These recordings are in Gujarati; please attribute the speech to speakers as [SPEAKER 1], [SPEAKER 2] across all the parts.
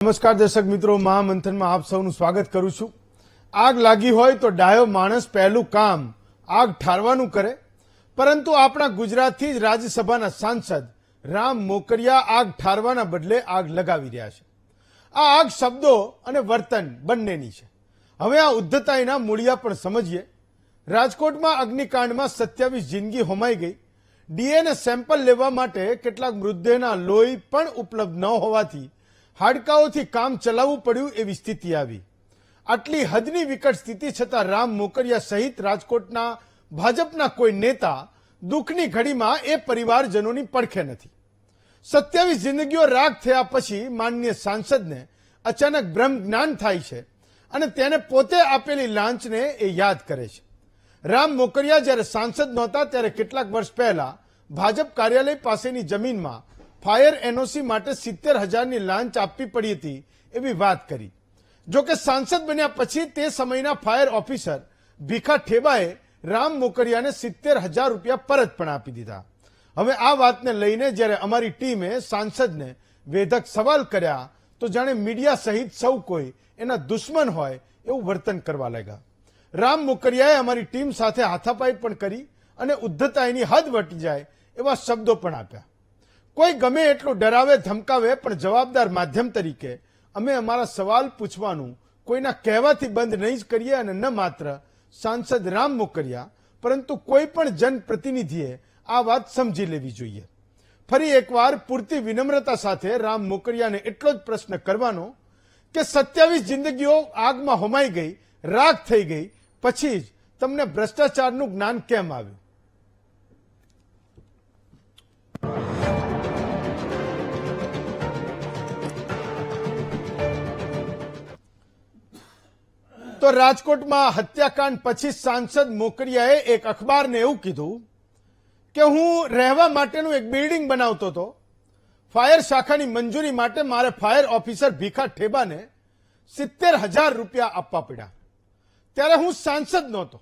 [SPEAKER 1] નમસ્કાર દર્શક મિત્રો, મહામંથનમાં આપ સૌનું સ્વાગત કરું છું। આગ લાગી હોય તો ડાયો માણસ પહેલું કામ આગ ઠારવાનું કરે, પરંતુ આપણા ગુજરાતથી જ રાજ્યસભાના સાંસદ રામ મોકરિયા આગ ઠારવાના બદલે આગ લગાવી રહ્યા છે। આ આગ શબ્દો અને વર્તન બંનેની છે। હવે આ ઉદ્ધતાઈના મૂળિયા પણ સમજીએ। રાજકોટમાં અગ્નિકાંડમાં 27 જિંદગી હોમાઈ ગઈ। ડીએનએ સેમ્પલ લેવા માટે કેટલાક મૃતદેહના લોહી પણ ઉપલબ્ધ ન હોવાથી હાડકાઓથી કામ ચલાવવું પડ્યું એવી સ્થિતિ આવી। આટલી હદની વિકટ સ્થિતિ છતાં રામ મોકરિયા સહિત રાજકોટના ભાજપના કોઈ નેતા દુઃખની ઘડીમાં એ પરિવારજનોની પડખે નથી। 27 જિંદગીઓ રાખ થયા પછી માનનીય સાંસદને અચાનક બ્રહ્મ જ્ઞાન થાય છે અને તેને પોતે આપેલી લાંચને એ યાદ કરે છે। રામ મોકરિયા જ્યારે સાંસદ નહોતા ત્યારે કેટલાક વર્ષ પહેલા ભાજપ કાર્યાલય પાસેની જમીનમાં ફાયર એનઓસી માટે 70,000ની લાંચ આપવી પડી હતી એવી વાત કરી। જોકે સાંસદ બન્યા પછી તે સમયના ફાયર ઓફિસર ભીખા ઠેબાએ રામ મોકરિયાને 70,000 રૂપિયા પરત પણ આપી દીધા। હવે આ વાતને લઈને જ્યારે અમારી ટીમે સાંસદને વેધક સવાલ કર્યા તો જાણે મીડિયા સહિત સૌ કોઈ એના દુશ્મન હોય એવું વર્તન કરવા લાગ્યા। રામ મોકરિયાએ અમારી ટીમ સાથે હાથાપાઈ પણ કરી અને ઉદ્ધતાઈની હદ વટી જાય એવા શબ્દો પણ આપ્યા। કોઈ ગમે એટલું ડરાવે ધમકાવે પણ જવાબદાર માધ્યમ તરીકે અમે અમારા સવાલ પૂછવાનું કોઈના કહેવાથી બંધ નહીં જ કરીએ અને ન માત્ર સાંસદ રામ મોકરિયા પરંતુ કોઈ પણ જનપ્રતિનિધિએ આ વાત સમજી લેવી જોઈએ। ફરી એકવાર પૂરતી વિનમ્રતા સાથે રામ મોકરિયાને એટલો જ પ્રશ્ન કરવાનો કે 27 જિંદગીઓ આગમાં હોમાઈ ગઈ, રાખ થઈ ગઈ, પછી જ તમને ભ્રષ્ટાચારનું જ્ઞાન કેમ આવ્યું? તો રાજકોટમાં હત્યાકાંડ પછી સાંસદ મોકરિયાએ એક અખબારને એવું કીધું કે હું રહેવા માટેનું એક બિલ્ડિંગ બનાવતો હતો। ફાયર શાખાની મંજૂરી માટે મારે ફાયર ઓફિસર ભીખા ઠેબાને 70,000 રૂપિયા આપવા પડ્યા, ત્યારે હું સાંસદ નહોતો।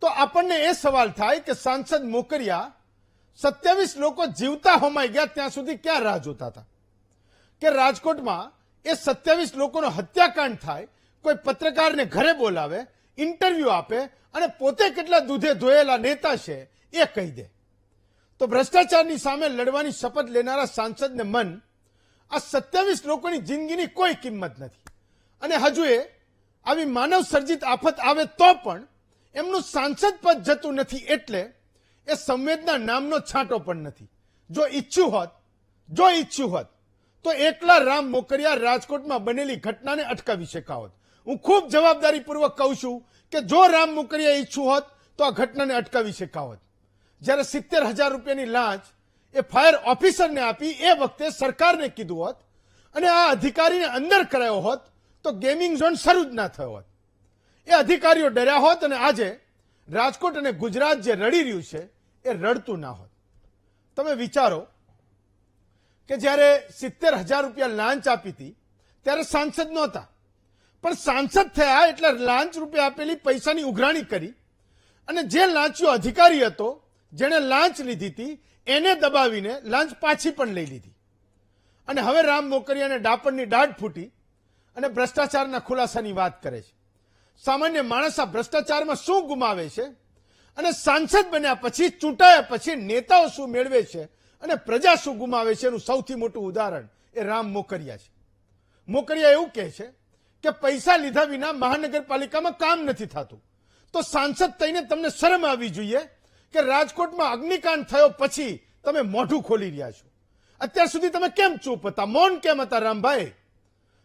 [SPEAKER 1] તો આપણને એ સવાલ થાય કે સાંસદ મોકરિયા 27 લોકો જીવતા હોમાઈ ગયા ત્યાં સુધી ક્યાં રાહ જોતા હતા કે રાજકોટમાં એ 27 લોકોનો હત્યાકાંડ થાય, કોઈ પત્રકારને ઘરે બોલાવે, ઇન્ટરવ્યુ આપે અને પોતે કેટલા દૂધે ધોયેલા નેતા છે એ કહી દે? તો ભ્રષ્ટાચારની સામે લડવાની શપથ લેનારા સાંસદને મન આ 27 લોકોની જિંદગીની કોઈ કિંમત નથી અને હજુ એ આવી માનવ સર્જિત આફત આવે તો પણ એમનું સાંસદ પદ જતું નથી, એટલે એ સંવેદના નામનો છાંટો પણ નથી। જો ઈચ્છ્યું હોત તો એકલા રામ મોકરિયા રાજકોટમાં બનેલી ઘટનાને અટકાવી શક્યા હોત। હું ખૂબ જવાબદારીપૂર્વક કહું છું કે જો રામ મોકરિયા ઈચ્છ્યું હોત તો આ ઘટનાને અટકાવી શક્યા હોત। જ્યારે 70,000 રૂપિયાની લાંચ એ ફાયર ઓફિસરને આપી એ વખતે સરકારને કીધું હોત અને આ અધિકારીને અંદર કરાયો હોત તો ગેમિંગ ઝોન શરૂ જ ના થયો હોત। એ અધિકારીઓ ડર્યા હોત અને આજે રાજકોટ અને ગુજરાત જે રડી રહ્યું છે એ રડતું ના હોત। તમે વિચારો કે જ્યારે 70,000 રૂપિયા લાંચ આપી હતી ત્યારે સાંસદ નહોતા, પણ સાંસદ થયા એટલે લાંચ રૂપે આપેલી પૈસાની ઉઘરાણી કરી અને જે લાંચિયો અધિકારી હતો જેણે લાંચ લીધી હતી એને દબાવીને લાંચ પાછી પણ લઈ લીધી અને હવે રામ મોકરિયાને ડાપણની દાઢ ફૂટી અને ભ્રષ્ટાચારના ખુલાસાની વાત કરે છે। સામાન્ય માણસ આ ભ્રષ્ટાચારમાં શું ગુમાવે છે અને સાંસદ બન્યા પછી, ચૂંટાયા પછી નેતાઓ શું મેળવે છે અને પ્રજા શું ગુમાવે છે એનું સૌથી મોટું ઉદાહરણ એ રામ મોકરિયા છે। મોકરિયા એવું કહે છે કે પૈસા લીધા વિના મહાનગરપાલિકામાં કામ નથી થતું। તો સાંસદ થઈને તમને શરમ આવી જોઈએ કે રાજકોટમાં અગ્નિકાંડ થયો પછી તમે મોઢું ખોલી રહ્યા છો। અત્યાર સુધી તમે કેમ ચૂપ હતા, મૌન કેમ હતા રામભાઈ?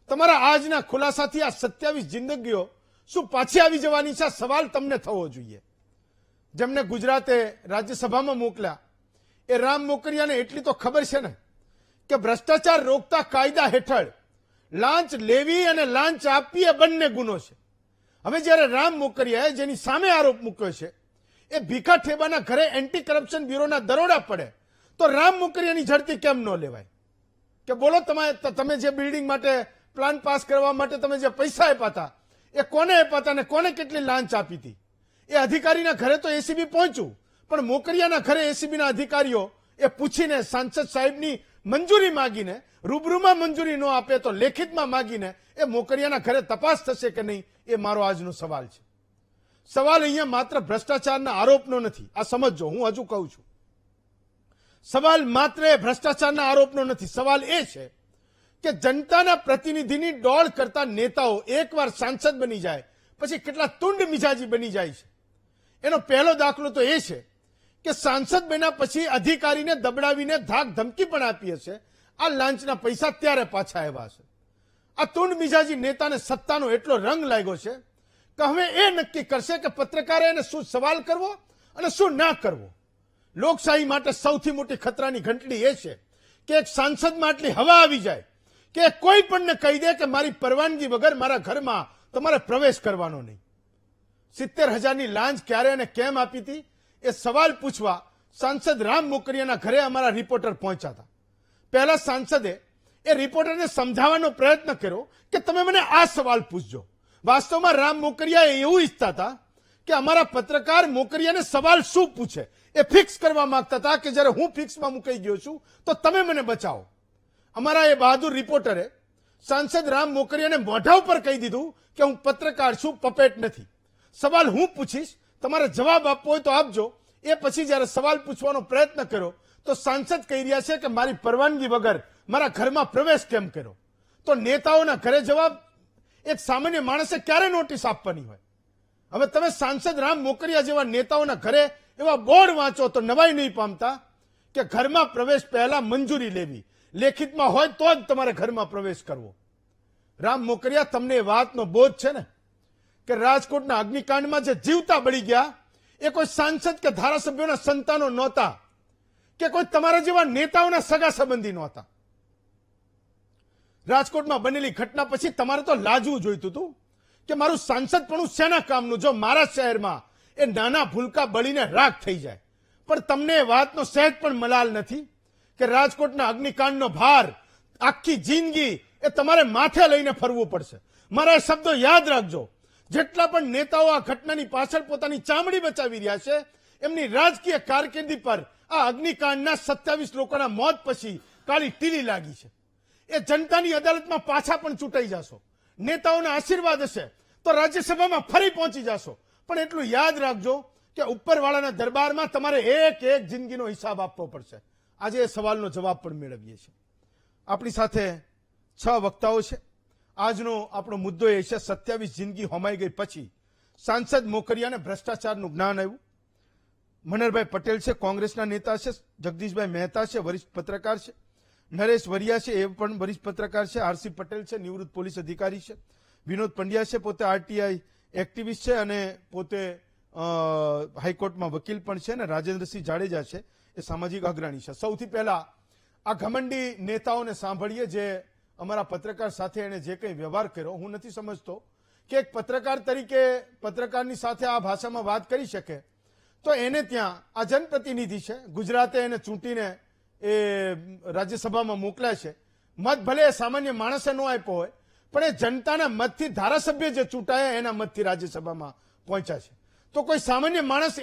[SPEAKER 1] તમારા આજના ખુલાસાથી આ 27 જિંદગીઓ શું પાછી આવી જવાની છે? સવાલ તમને થવો જોઈએ। જેમને ગુજરાતે રાજ્યસભામાં મોકલ્યા એ રામ મોકરિયાને એટલી તો ખબર છે ને કે ભ્રષ્ટાચાર રોકતા કાયદા હેઠળ લાંચ લેવી અને લાંચ આપવી એ બંને ગુનો છે। હવે જ્યારે રામ મોકરિયાએ જેની સામે આરોપ મૂક્યો છે એ ભીખા ઠેબાના ઘરે એન્ટી કરપ્શન બ્યુરોના દરોડા પડે તો રામ મોકરિયાની ઝડપી કેમ ન લેવાય? કે બોલો તમે જે બિલ્ડિંગ માટે પ્લાન પાસ કરવા માટે તમે જે પૈસા આપ્યા હતા એ કોને આપ્યા હતા અને કોને કેટલી લાંચ આપી હતી? એ અધિકારીના ઘરે તો એસીબી પહોંચ્યું, પણ મોકરિયાના ઘરે એસીબીના અધિકારીઓ એ પૂછીને સાંસદ સાહેબની મંજૂરી માંગીને રૂબરૂમાં મંજૂરી ન આપે તો લેખિતમાં માગીને એ મોકરિયાના ઘરે તપાસ થશે કે નહીં, એ મારો આજનો સવાલ છે. સવાલ અહીંયા માત્ર ભ્રષ્ટાચારના આરોપનો નથી, આ સમજજો, હું હજુ કહું છું. સવાલ માત્ર એ ભ્રષ્ટાચારના આરોપનો નથી. સવાલ એ છે કે જનતાના પ્રતિનિધિની દોડ કરતા નેતાઓ એકવાર સાંસદ બની જાય પછી કેટલા તુંડ મિજાજી બની જાય છે. એનો પહેલો દાખલો તો એ છે કે સાંસદ બન્યા પછી અધિકારીને દબડાવીને ધાક ધમકી પણ આપી હશે. આ લાંચના પૈસા ત્યારે પાછા આવ્યા છે. આ તુંડ મિજાજી નેતાને સત્તાનો એટલો રંગ લાગ્યો છે કે હવે એ નક્કી કરશે કે પત્રકારે એને શું સવાલ કરવો અને શું ના કરવો. લોકશાહી માટે સૌથી મોટી ખતરાની ઘંટડી એ છે કે એક સાંસદમાં આટલી હવા આવી જાય કે કોઈ પણને કહી દે કે મારી પરવાનગી વગર મારા ઘરમાં તમારે પ્રવેશ કરવાનો નહીં. 70,000ની લાંચ ક્યારે અને કેમ આપી હતી એ સવાલ પૂછવા સાંસદ રામ મોકરિયાના ઘરે અમારા રિપોર્ટર પહોંચ્યા હતા. પહેલા સાંસદે એ રિપોર્ટરને સમજાવવાનો પ્રયત્ન કર્યો કે તમે મને આ સવાલ પૂછજો. વાસ્તવમાં રામ મોકરિયા એવું ઈચ્છતા હતા કે અમારા પત્રકાર મોકરિયાને સવાલ શું પૂછે એ ફિક્સ કરવા માંગતા હતા કે જ્યારે હું ફિક્સમાં મુકાઈ ગયો છું તો તમે મને બચાવો. અમારા એ બહાદુર રિપોર્ટરે સાંસદ રામ મોકરિયાને મોઢા ઉપર કહી દીધું કે હું પત્રકાર છું, પપેટ નથી. સવાલ હું પૂછીશ, તમારે જવાબ આપવો હોય તો આપજો. એ પછી જ્યારે સવાલ પૂછવાનો પ્રયત્ન કર્યો તો સાંસદ કહી રહ્યા છે કે મારી પરવાનગી વગર મારા ઘરમાં પ્રવેશ કેમ કર્યો. તો નેતાઓના ઘરે જવાબ એક સામાન્ય માણસે ક્યારે નોટિસ આપવાની હોય? હવે તમે સાંસદ રામ મોકરિયા જેવા નેતાઓના ઘરે એવા બોર્ડ વાંચો તો નવાઈ નહીં પામતા કે ઘરમાં પ્રવેશ પહેલા મંજૂરી લેવી, લેખિતમાં હોય તો જ તમારે ઘરમાં પ્રવેશ કરવો. રામ મોકરિયા, તમને એ વાતનો બોધ છે ને કે રાજકોટના અગ્નિકાંડમાં જે જીવતા બળી ગયા એ કોઈ સાંસદ કે ધારાસભ્યોના સંતાનો નહોતા કે કોઈ તમારા જેવા નેતાઓના સગા સંબંધી નહોતા. રાજકોટમાં બનેલી ઘટના પછી તમારે તો લાજવું જોઈતું હતું કે મારું સાંસદપણું શેના કામનું જો મારા શહેરમાં એ નાના ભૂલકા બળીને રાખ થઈ જાય. પણ તમને એ વાતનો સહેજ પણ મલાલ નથી કે રાજકોટના અગ્નિકાંડનો ભાર આખી જિંદગી એ તમારે માથે લઈને ફરવું પડશે. મારા એ શબ્દો યાદ રાખજો. જેટલા પણ નેતાઓ આ ઘટનાની પાછળ પોતાની ચામડી બચાવી રહ્યા છે એમની રાજકીય કારકિર્દી પર આ અગ્નિકાંડના 27 લોકોના મોત પછી કાળી ટીલી લાગી છે. એ જનતાની અદાલતમાં પાછા પણ ચૂંટાઈ જશો. નેતાઓના આશીર્વાદ હશે તો રાજ્યસભામાં ફરી પહોંચી જશો. પણ એટલું યાદ રાખજો કે ઉપરવાળાના દરબારમાં તમારે એક એક જિંદગીનો હિસાબ આપવો પડશે. આજે એ સવાલનો જવાબ પણ મેળવીએ છીએ. આપણી સાથે 6 વક્તાઓ છે. આજનો આપણો મુદ્દો એ છે 27 જિંદગી હોમાઈ ગઈ પછી સાંસદ મોકરિયાને ભ્રષ્ટાચારનું જ્ઞાન આવ્યું. મનહરભાઈ પટેલ છે, કોંગ્રેસના નેતા છે. જગદીશભાઈ મહેતા છે, વરિષ્ઠ પત્રકાર છે. નરેશ વરિયા છે, એ પણ વરિષ્ઠ પત્રકાર છે. આરસી પટેલ છે, નિવૃત્ત પોલીસ અધિકારી છે. વિનોદ પંડ્યા છે, પોતે આરટીઆઈ એક્ટિવિસ્ટ છે અને પોતે હાઈકોર્ટમાં વકીલ પણ છે. અને રાજેન્દ્રસિંહ જાડેજા છે, એ સામાજિક અગ્રણી છે. સૌથી પહેલા આ ઘમંડી નેતાઓને સાંભળીએ જે અમારા પત્રકાર સાથે એને જે કંઈ વ્યવહાર કર્યો. હું નથી સમજતો કે એક પત્રકાર તરીકે પત્રકારની સાથે આ ભાષામાં વાત કરી શકે તો એને ત્યાં આ જનપ્રતિનિધિ છે, ગુજરાતે એને ચૂંટીને એ રાજ્યસભામાં મોકલ્યા છે. મત ભલે એ સામાન્ય માણસે ન આપ્યો હોય પણ એ જનતાના મતથી ધારાસભ્ય જે ચૂંટાયા એના મતથી રાજ્યસભામાં પહોંચ્યા છે. તો કોઈ સામાન્ય માણસ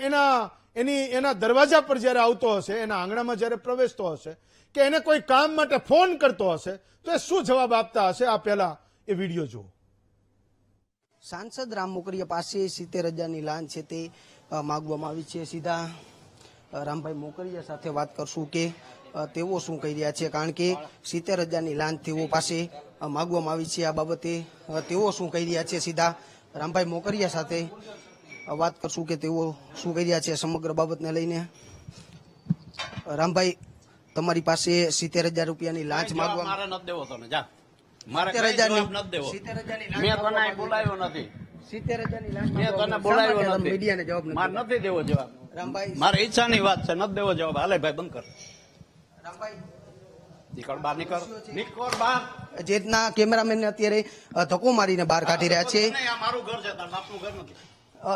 [SPEAKER 1] એના દરવાજા પર જ્યારે આવતો હશે, એના આંગણામાં જ્યારે પ્રવેશતો હશે કે એને કોઈ કામ માટે ફોન કરતો હશે તો એ શું જવાબ આપતા હશે? આ પહેલા એ વિડીયો જુઓ.
[SPEAKER 2] સાંસદ રામ મોકરિયા પાસે 70,000ની લાંચ છે તે માગવામાં આવી છે. સીધા રામભાઈ મોકરિયા સાથે વાત કરશું કે તેઓ શું કહી રહ્યા છે, કારણ કે 70,000ની લાંચ તેઓ પાસે માગવામાં આવી છે. આ બાબતે તેઓ શું કહી રહ્યા છે, સીધા રામભાઈ મોકરિયા સાથે વાત કરશું કે તેઓ શું કહી રહ્યા છે સમગ્ર બાબતને લઈને. રામભાઈ, તમારી પાસે 70,000 રૂપિયાની લાંચ માંગવા
[SPEAKER 3] મારે નથી દેવો તમે જા. મારે
[SPEAKER 2] 70,000
[SPEAKER 3] નથી દેવો.
[SPEAKER 2] 70,000ની
[SPEAKER 3] મેં તને બોલાવ્યો નથી.
[SPEAKER 2] 70,000ની લાંચ
[SPEAKER 3] મેં તને બોલાવ્યો નથી.
[SPEAKER 2] મીડિયાને જવાબ
[SPEAKER 3] મારે નથી દેવો જવાબ.
[SPEAKER 2] રામભાઈ,
[SPEAKER 3] મારી ઈચ્છાની વાત છે, નથી દેવો જવાબ. હાલે ભાઈ બંધ કર.
[SPEAKER 2] રામભાઈ
[SPEAKER 3] નીકળ બહાર, નીકળ નીકળ બહાર.
[SPEAKER 2] જે રીતના કેમેરામેનને અત્યારે ધક્કો મારીને બહાર કાઢી રહ્યા છે.
[SPEAKER 3] નહીં, આ મારું ઘર છે, તારા બાપનું ઘર નથી.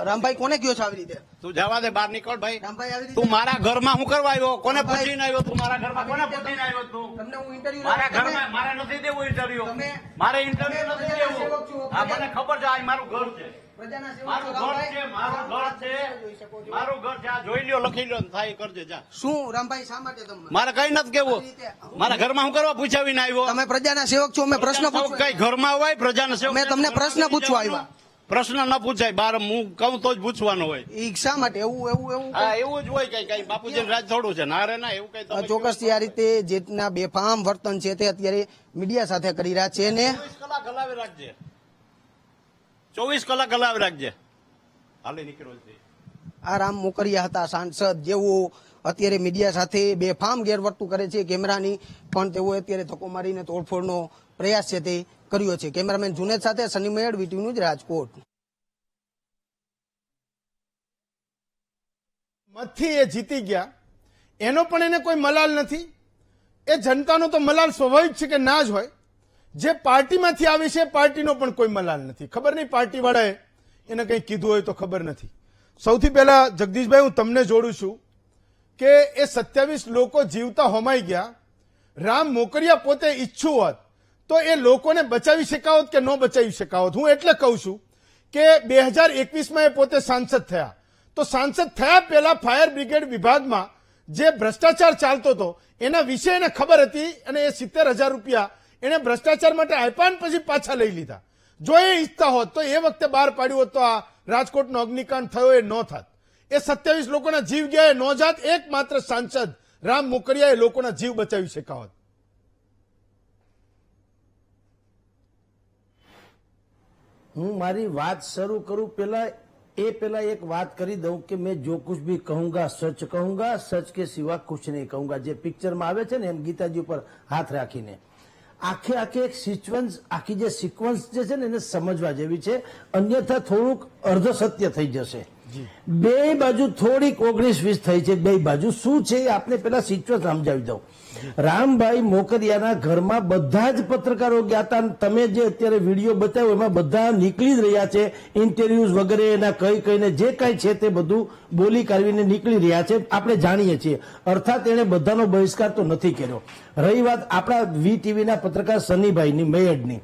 [SPEAKER 2] રામભાઈ, કોને કયો છો આવી રીતે?
[SPEAKER 3] તું જવા દે, બહાર નીકળ ભાઈ.
[SPEAKER 2] રામભાઈ, આવી રીતે
[SPEAKER 3] તું મારા ઘરમાં શું કરવા આવ્યો? કોને
[SPEAKER 2] રામભાઈ,
[SPEAKER 3] પૂછીને આવ્યો? તું મારા ઘરમાં કોને પૂછીને આવ્યો તું?
[SPEAKER 2] તમને હું ઇન્ટરવ્યુ
[SPEAKER 3] મારા ઘરમાં મારે નથી દેવું ઇન્ટરવ્યુ. મારે ઇન્ટરવ્યુ નથી દેવું. હા મને ખબર છે આ મારું ઘર છે
[SPEAKER 2] પ્રજાના સેવક
[SPEAKER 3] મારું
[SPEAKER 2] છો
[SPEAKER 3] ઘર
[SPEAKER 2] રામભાઈ?
[SPEAKER 3] છે મારું ઘર છે મારું ઘર છે આ જોઈ લ્યો લખી લ્યો ને થાય એ કરજે જા
[SPEAKER 2] શું રામભાઈ શા માટે તમને
[SPEAKER 3] મારે કઈ નથી કેવું મારા ઘરમાં હું કરવા પૂછાવીને આવ્યો
[SPEAKER 2] તમે પ્રજાના સેવક છો અમે પ્રશ્ન પૂછવા
[SPEAKER 3] કઈ ઘરમાં હોય પ્રજાના સેવક
[SPEAKER 2] મેં તમને પ્રશ્ન પૂછવા આવ્યા.
[SPEAKER 3] પ્રશ્ન ન પૂછાય બાર હું કહું તો જ પૂછવાનો હોય
[SPEAKER 2] ઈ શા માટે એવું
[SPEAKER 3] હા એવું જ હોય કઈ કઈ બાપુજી રાજ થોડું છે ના રે ના એવું કઈ તમે
[SPEAKER 2] ચોક્કસથી આ રીતે જેટના બેફામ વર્તન છે તે અત્યારે મીડિયા સાથે કરી રહ્યા છે ને
[SPEAKER 3] 24 કલાક હલાવી રાખજે 24 કલાક હલાવી રાખજે હાલે નીકળો છે
[SPEAKER 2] આ રામ મોકરિયા હતા સાંસદ જેઓ અત્યારે મીડિયા સાથે બેફામ ગેરવર્તું કરે છે કેમેરાની પણ તેઓ અત્યારે ધક્કો મારીને તોડફોડનો પ્રયાસ છે તે કર્યો છે. કેમેરામેન જુનેદ સાથે સની મેડ, વીટીવી ન્યૂઝ, રાજકોટ.
[SPEAKER 1] મતથી એ જીતી ગયા એનો પણ એને કોઈ મલાલ નથી. એ જનતાનો તો મલાલ સ્વાભાવિક છે કે ના જ હોય. જે પાર્ટીમાંથી આવી છે પાર્ટીનો પણ કોઈ મલાલ નથી. ખબર નહીં પાર્ટીવાળાએ એને કંઈ કીધું હોય તો ખબર નથી. સૌથી પહેલા જગદીશભાઈ હું તમને જોડું છું કે એ 27 લોકો જીવતા હોમાઈ ગયા. રામ મોકરિયા પોતે ઈચ્છું હોત તો એ લોકોને બચાવી શકાવત કે ન બચાવી શકાવત. હું એટલે કહું છું કે 2021માં એ પોતે સાંસદ થયા તો સાંસદ થયા પહેલા ફાયર બ્રિગેડ વિભાગમાં જે ભ્રષ્ટાચાર ચાલતો હતો એના વિશે એને ખબર હતી અને એ 70,000 રૂપિયા એને ભ્રષ્ટાચાર માટે આપ્યા ને પછી પાછા લઈ લીધા. જો એ ઈચ્છતા હોત તો એ વખતે બહાર પાડ્યું હોત તો આ રાજકોટનો અગ્નિકાંડ થયો એ ન થાત. એ 27 લોકોના જીવ ગયા એ ન જાત. એકમાત્ર સાંસદ રામ મોકરિયા એ લોકોના જીવ બચાવી શકાવત.
[SPEAKER 4] હું મારી વાત શરૂ કરું પહેલા એક વાત કરી દઉં કે मैं जो कुछ भी कहूंगा सच कहूंगा, सच के सिवा कुछ नहीं कहूंगा. જે પિક્ચરમાં આવે છે ને એમ ગીતાજી ઉપર હાથ રાખીને આખે એક સિક્વન્સ આખી જે સિક્વન્સ જે છે ને એને સમજવા જેવી છે. અન્યથા થોડુંક અર્ધ સત્ય થઈ જશે. બે બાજુ થોડીક 19-20 થઈ છે. બે બાજુ શું છે એ આપણે પેલા સિક્વન્સ સમજાવી દઉં. રામભાઈ મોકરિયાના ઘરમાં બધા જ પત્રકારો ગયા હતા. તમે જે અત્યારે વિડીયો બતાવ્યો એમાં બધા નીકળી જ રહ્યા છે. ઇન્ટરવ્યુઝ વગેરે એના કહીને જે કાંઈ છે તે બધું બોલી કાઢીને નીકળી રહ્યા છે. આપણે જાણીએ છીએ. અર્થાત એને બધાનો બહિષ્કાર તો નથી કર્યો. રહી વાત આપણા વીટીવીના પત્રકાર સનીભાઈની મેયડની,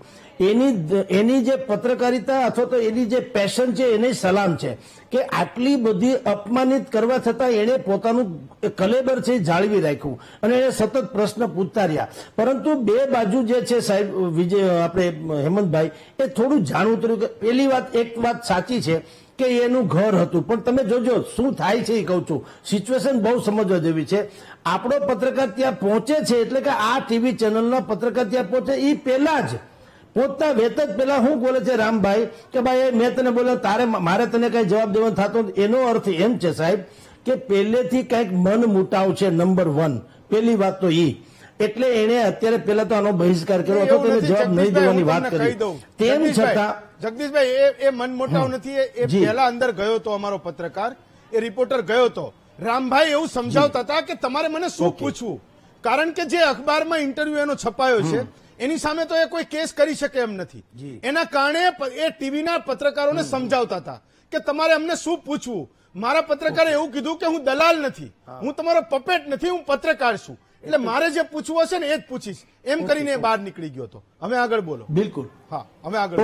[SPEAKER 4] એની જે પત્રકારિતા અથવા તો એની જે પેશન છે એને સલામ છે કે આટલી બધી અપમાનિત કરવા છતાં એને પોતાનું કલેબર છે જાળવી રાખ્યું અને એને સતત પ્રશ્ન પૂછતા રહ્યા. પરંતુ બે બાજુ જે છે સાહેબ વિજય આપણે હેમંતભાઈ એ થોડું જાણવું કર્યું કે પેલી વાત એક વાત સાચી છે કે એનું ઘર હતું પણ તમે જોજો શું થાય છે એ કહું છું. સિચ્યુએશન બહુ સમજવા જેવી છે. આપણો પત્રકાર ત્યાં પહોંચે છે એટલે કે આ ટીવી ચેનલનો પત્રકાર ત્યાં પહોંચે એ પહેલા જ પોતા વેત જ પેલા શું બોલે છે રામભાઈ કે ભાઈ મેં તને બોલ્યો તારે મારે તને કઈ જવાબ દેવાનો થતો. એનો અર્થ એમ છે સાહેબ કે પહેલેથી કઈક મન મુટાવ છે. નંબર 1 પહેલી વાત તો ઈ. એટલે એને અત્યારે પેલા તો આનો બહિષ્કાર કર્યો હતો તેને જવાબ નહીં દેવાની વાત કરી. તેમ છતાં
[SPEAKER 1] જગદીશભાઈ એ મન મોટાવ નથી. એ પહેલા અંદર ગયો હતો અમારો પત્રકાર, એ રિપોર્ટર ગયો હતો. રામભાઈ એવું સમજાવતા હતા કે તમારે મને શું પૂછવું, કારણ કે જે અખબારમાં ઇન્ટરવ્યુ એનો છપાયો છે એની સામે તો એ કોઈ કેસ કરી શકે એમ નથી. એના કારણે એ ટીવીના પત્રકારોને સમજાવતા હતા કે તમારે અમને શું પૂછવું. મારા પત્રકારે એવું કીધું કે હું દલાલ નથી, હું તમારો પપેટ નથી, હું પત્રકાર છું, એટલે મારે જે પૂછવું હશે ને એ જ પૂછીશ એમ કરીને બહાર નીકળી ગયો હતો. હવે આગળ બોલો.
[SPEAKER 4] બિલકુલ
[SPEAKER 1] હા હવે આગળ.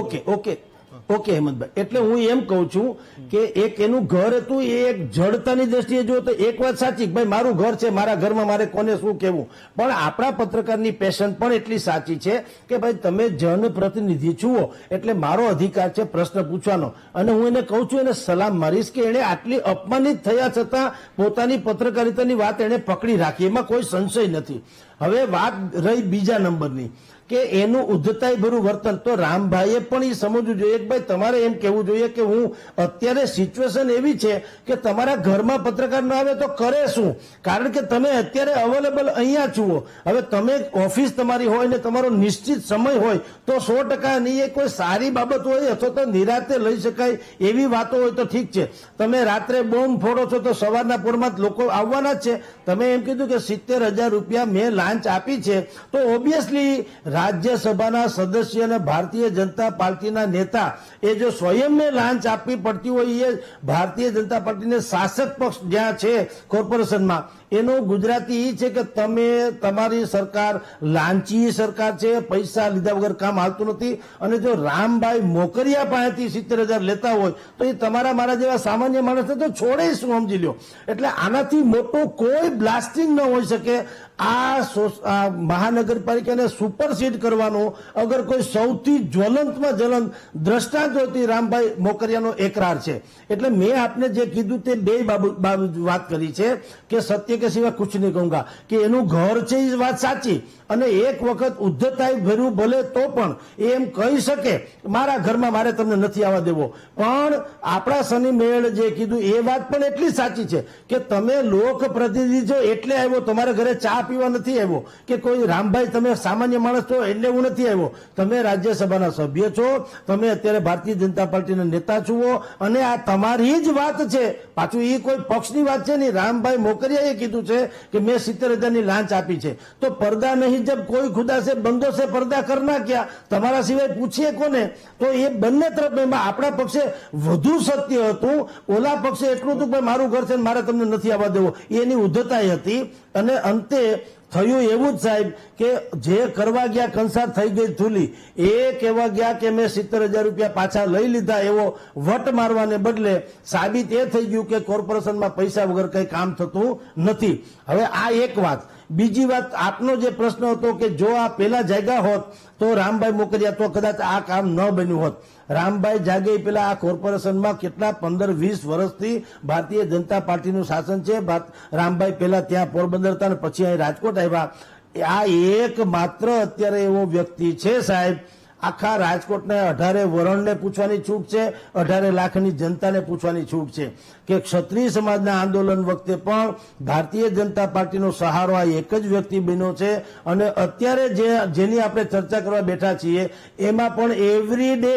[SPEAKER 4] ઓકે હેમંતભાઈ, એટલે હું એમ કહું છું કે એક એનું ઘર હતું એ એક જડતાની દ્રષ્ટિએ જો તો એક વાત સાચી ભાઈ મારું ઘર છે, મારા ઘરમાં મારે કોને શું કહેવું. પણ આપણા પત્રકારની પેશન પણ એટલી સાચી છે કે ભાઈ તમે જનપ્રતિનિધિ છો એટલે મારો અધિકાર છે પ્રશ્ન પૂછવાનો. અને હું એને કહું છું એને સલામ મારીશ કે એને આટલી અપમાનિત થયા છતાં પોતાની પત્રકારિતાની વાત એને પકડી રાખી, એમાં કોઈ સંશય નથી. હવે વાત રહી બીજા નંબરની કે એનું ઉદ્ધતાઈ ભરું વર્તન. તો રામભાઈએ પણ એ સમજવું જોઈએ કે ભાઈ તમારે એમ કહેવું જોઈએ કે હું અત્યારે સિચ્યુએશન એવી છે કે તમારા ઘરમાં પત્રકાર ન આવે તો કરે શું, કારણ કે તમે અત્યારે અવેલેબલ અહીંયા છો. હવે તમે ઓફિસ તમારી હોય ને તમારો નિશ્ચિત સમય હોય તો 100% નહીં એ કોઈ સારી બાબત હોય અથવા તો નિરાતે લઈ શકાય એવી વાતો હોય તો ઠીક છે. તમે રાત્રે બોમ્બ ફોડો છો તો સવારના પોરમાં લોકો આવવાના જ છે. તમે એમ કીધું કે 70,000 રૂપિયા મેં લાંચ આપી છે તો ઓબ્વિયસલી રાજ્યસભાના સદસ્ય અને ભારતીય જનતા પાર્ટીના નેતા એ જો સ્વયંને લાંચ આપવી પડતી હોય એ ભારતીય જનતા પાર્ટીને શાસક પક્ષ જ્યાં છે કોર્પોરેશનમાં એનું ગુજરાતી એ છે કે તમે તમારી સરકાર લાંચી સરકાર છે, પૈસા લીધા વગર કામ હાલતું નથી. અને જો રામભાઈ મોકરિયા પાસેથી 70,000 લેતા હોય તો એ તમારા મારા જેવા સામાન્ય માણસને તો છોડે શું, સમજી લ્યો. એટલે આનાથી મોટું કોઈ બ્લાસ્ટિંગ ન હોઈ શકે. આ મહાનગરપાલિકાને સુપરસીડ કરવાનો અગર કોઈ સૌથી જ્વલંતમાં જ્વલંત દ્રષ્ટાંત હોય તો રામભાઈ મોકરિયાનો એકરાર છે. એટલે મેં આપને જે કીધું તે બે બાબત વાત કરી છે કે સત્ય કે સિવાય કુછ નહીં કહુંગા, કે એનું ઘર છે એ વાત સાચી. અને એક વખત ઉદ્ધતાઈ ભર્યું ભલે તો પણ એમ કહી શકે મારા ઘરમાં મારે તમને નથી આવવા દેવો. પણ આપણા શનિ મેળ જે કીધું એ વાત પણ એટલી સાચી છે કે તમે લોકપ્રતિનિધિ છો એટલે આવ્યો, તમારા ઘરે ચા પીવા નથી આવ્યો, કે કોઈ રામભાઈ તમે સામાન્ય માણસ છો એટલે હું નથી આવ્યો. તમે રાજ્યસભાના સભ્ય છો, તમે અત્યારે ભારતીય જનતા પાર્ટીના નેતા છો અને આ તમારી જ વાત છે. પાછું એ કોઈ પક્ષની વાત છે નહીં. રામભાઈ મોકરિયાએ કીધું છે કે મેં 70,000ની લાંચ આપી છે. તો પડદા નહીં જબ કોઈ ખુદા સે બંદો સે પડદા કરના ક્યાં, તમારા સિવાય પૂછીએ કોને? તો એ બંને તરફ આપણા પક્ષે વધુ સત્ય હતું, ઓલા પક્ષે એટલું હતું કે મારું ઘર છે મારે તમને નથી આવવા દેવો, એની ઉદ્ધતાઈ હતી. અને અંતે થયું એવું જ સાહેબ કે જે કરવા ગયા કંસાર થઈ ગઈ થૂલી. એ કહેવા ગયા કે મેં 70,000 રૂપિયા પાછા લઈ લીધા એવો વટ મારવાને બદલે સાબિત એ થઈ ગયું કે કોર્પોરેશનમાં પૈસા વગર કઈ કામ થતું નથી. હવે આ એક વાત. બીજી વાત, આપનો જે પ્રશ્ન હતો કે જો આ પેલા જાગ્યા હોત તો રામભાઈ મોકરિયા તો કદાચ આ કામ ન બન્યું હોત. રામભાઈ જાગે પેલા આ કોર્પોરેશનમાં કેટલા 15-20 વર્ષથી ભારતીય જનતા પાર્ટીનું શાસન છે. રામભાઈ પેલા ત્યાં પોરબંદર હતા અને પછી અહીં રાજકોટ આવ્યા. આ એક માત્ર અત્યારે એવો વ્યક્તિ છે સાહેબ, આખા રાજકોટને 18 વરણને પૂછવાની છૂટ છે, 18 લાખની જનતાને પૂછવાની છૂટ છે કે ક્ષત્રિય સમાજના આંદોલન વખતે પણ ભારતીય જનતા પાર્ટીનો સહારો આ એક જ વ્યક્તિ બન્યો છે. અને અત્યારે જેની આપણે ચર્ચા કરવા બેઠા છીએ એમાં પણ એવરી ડે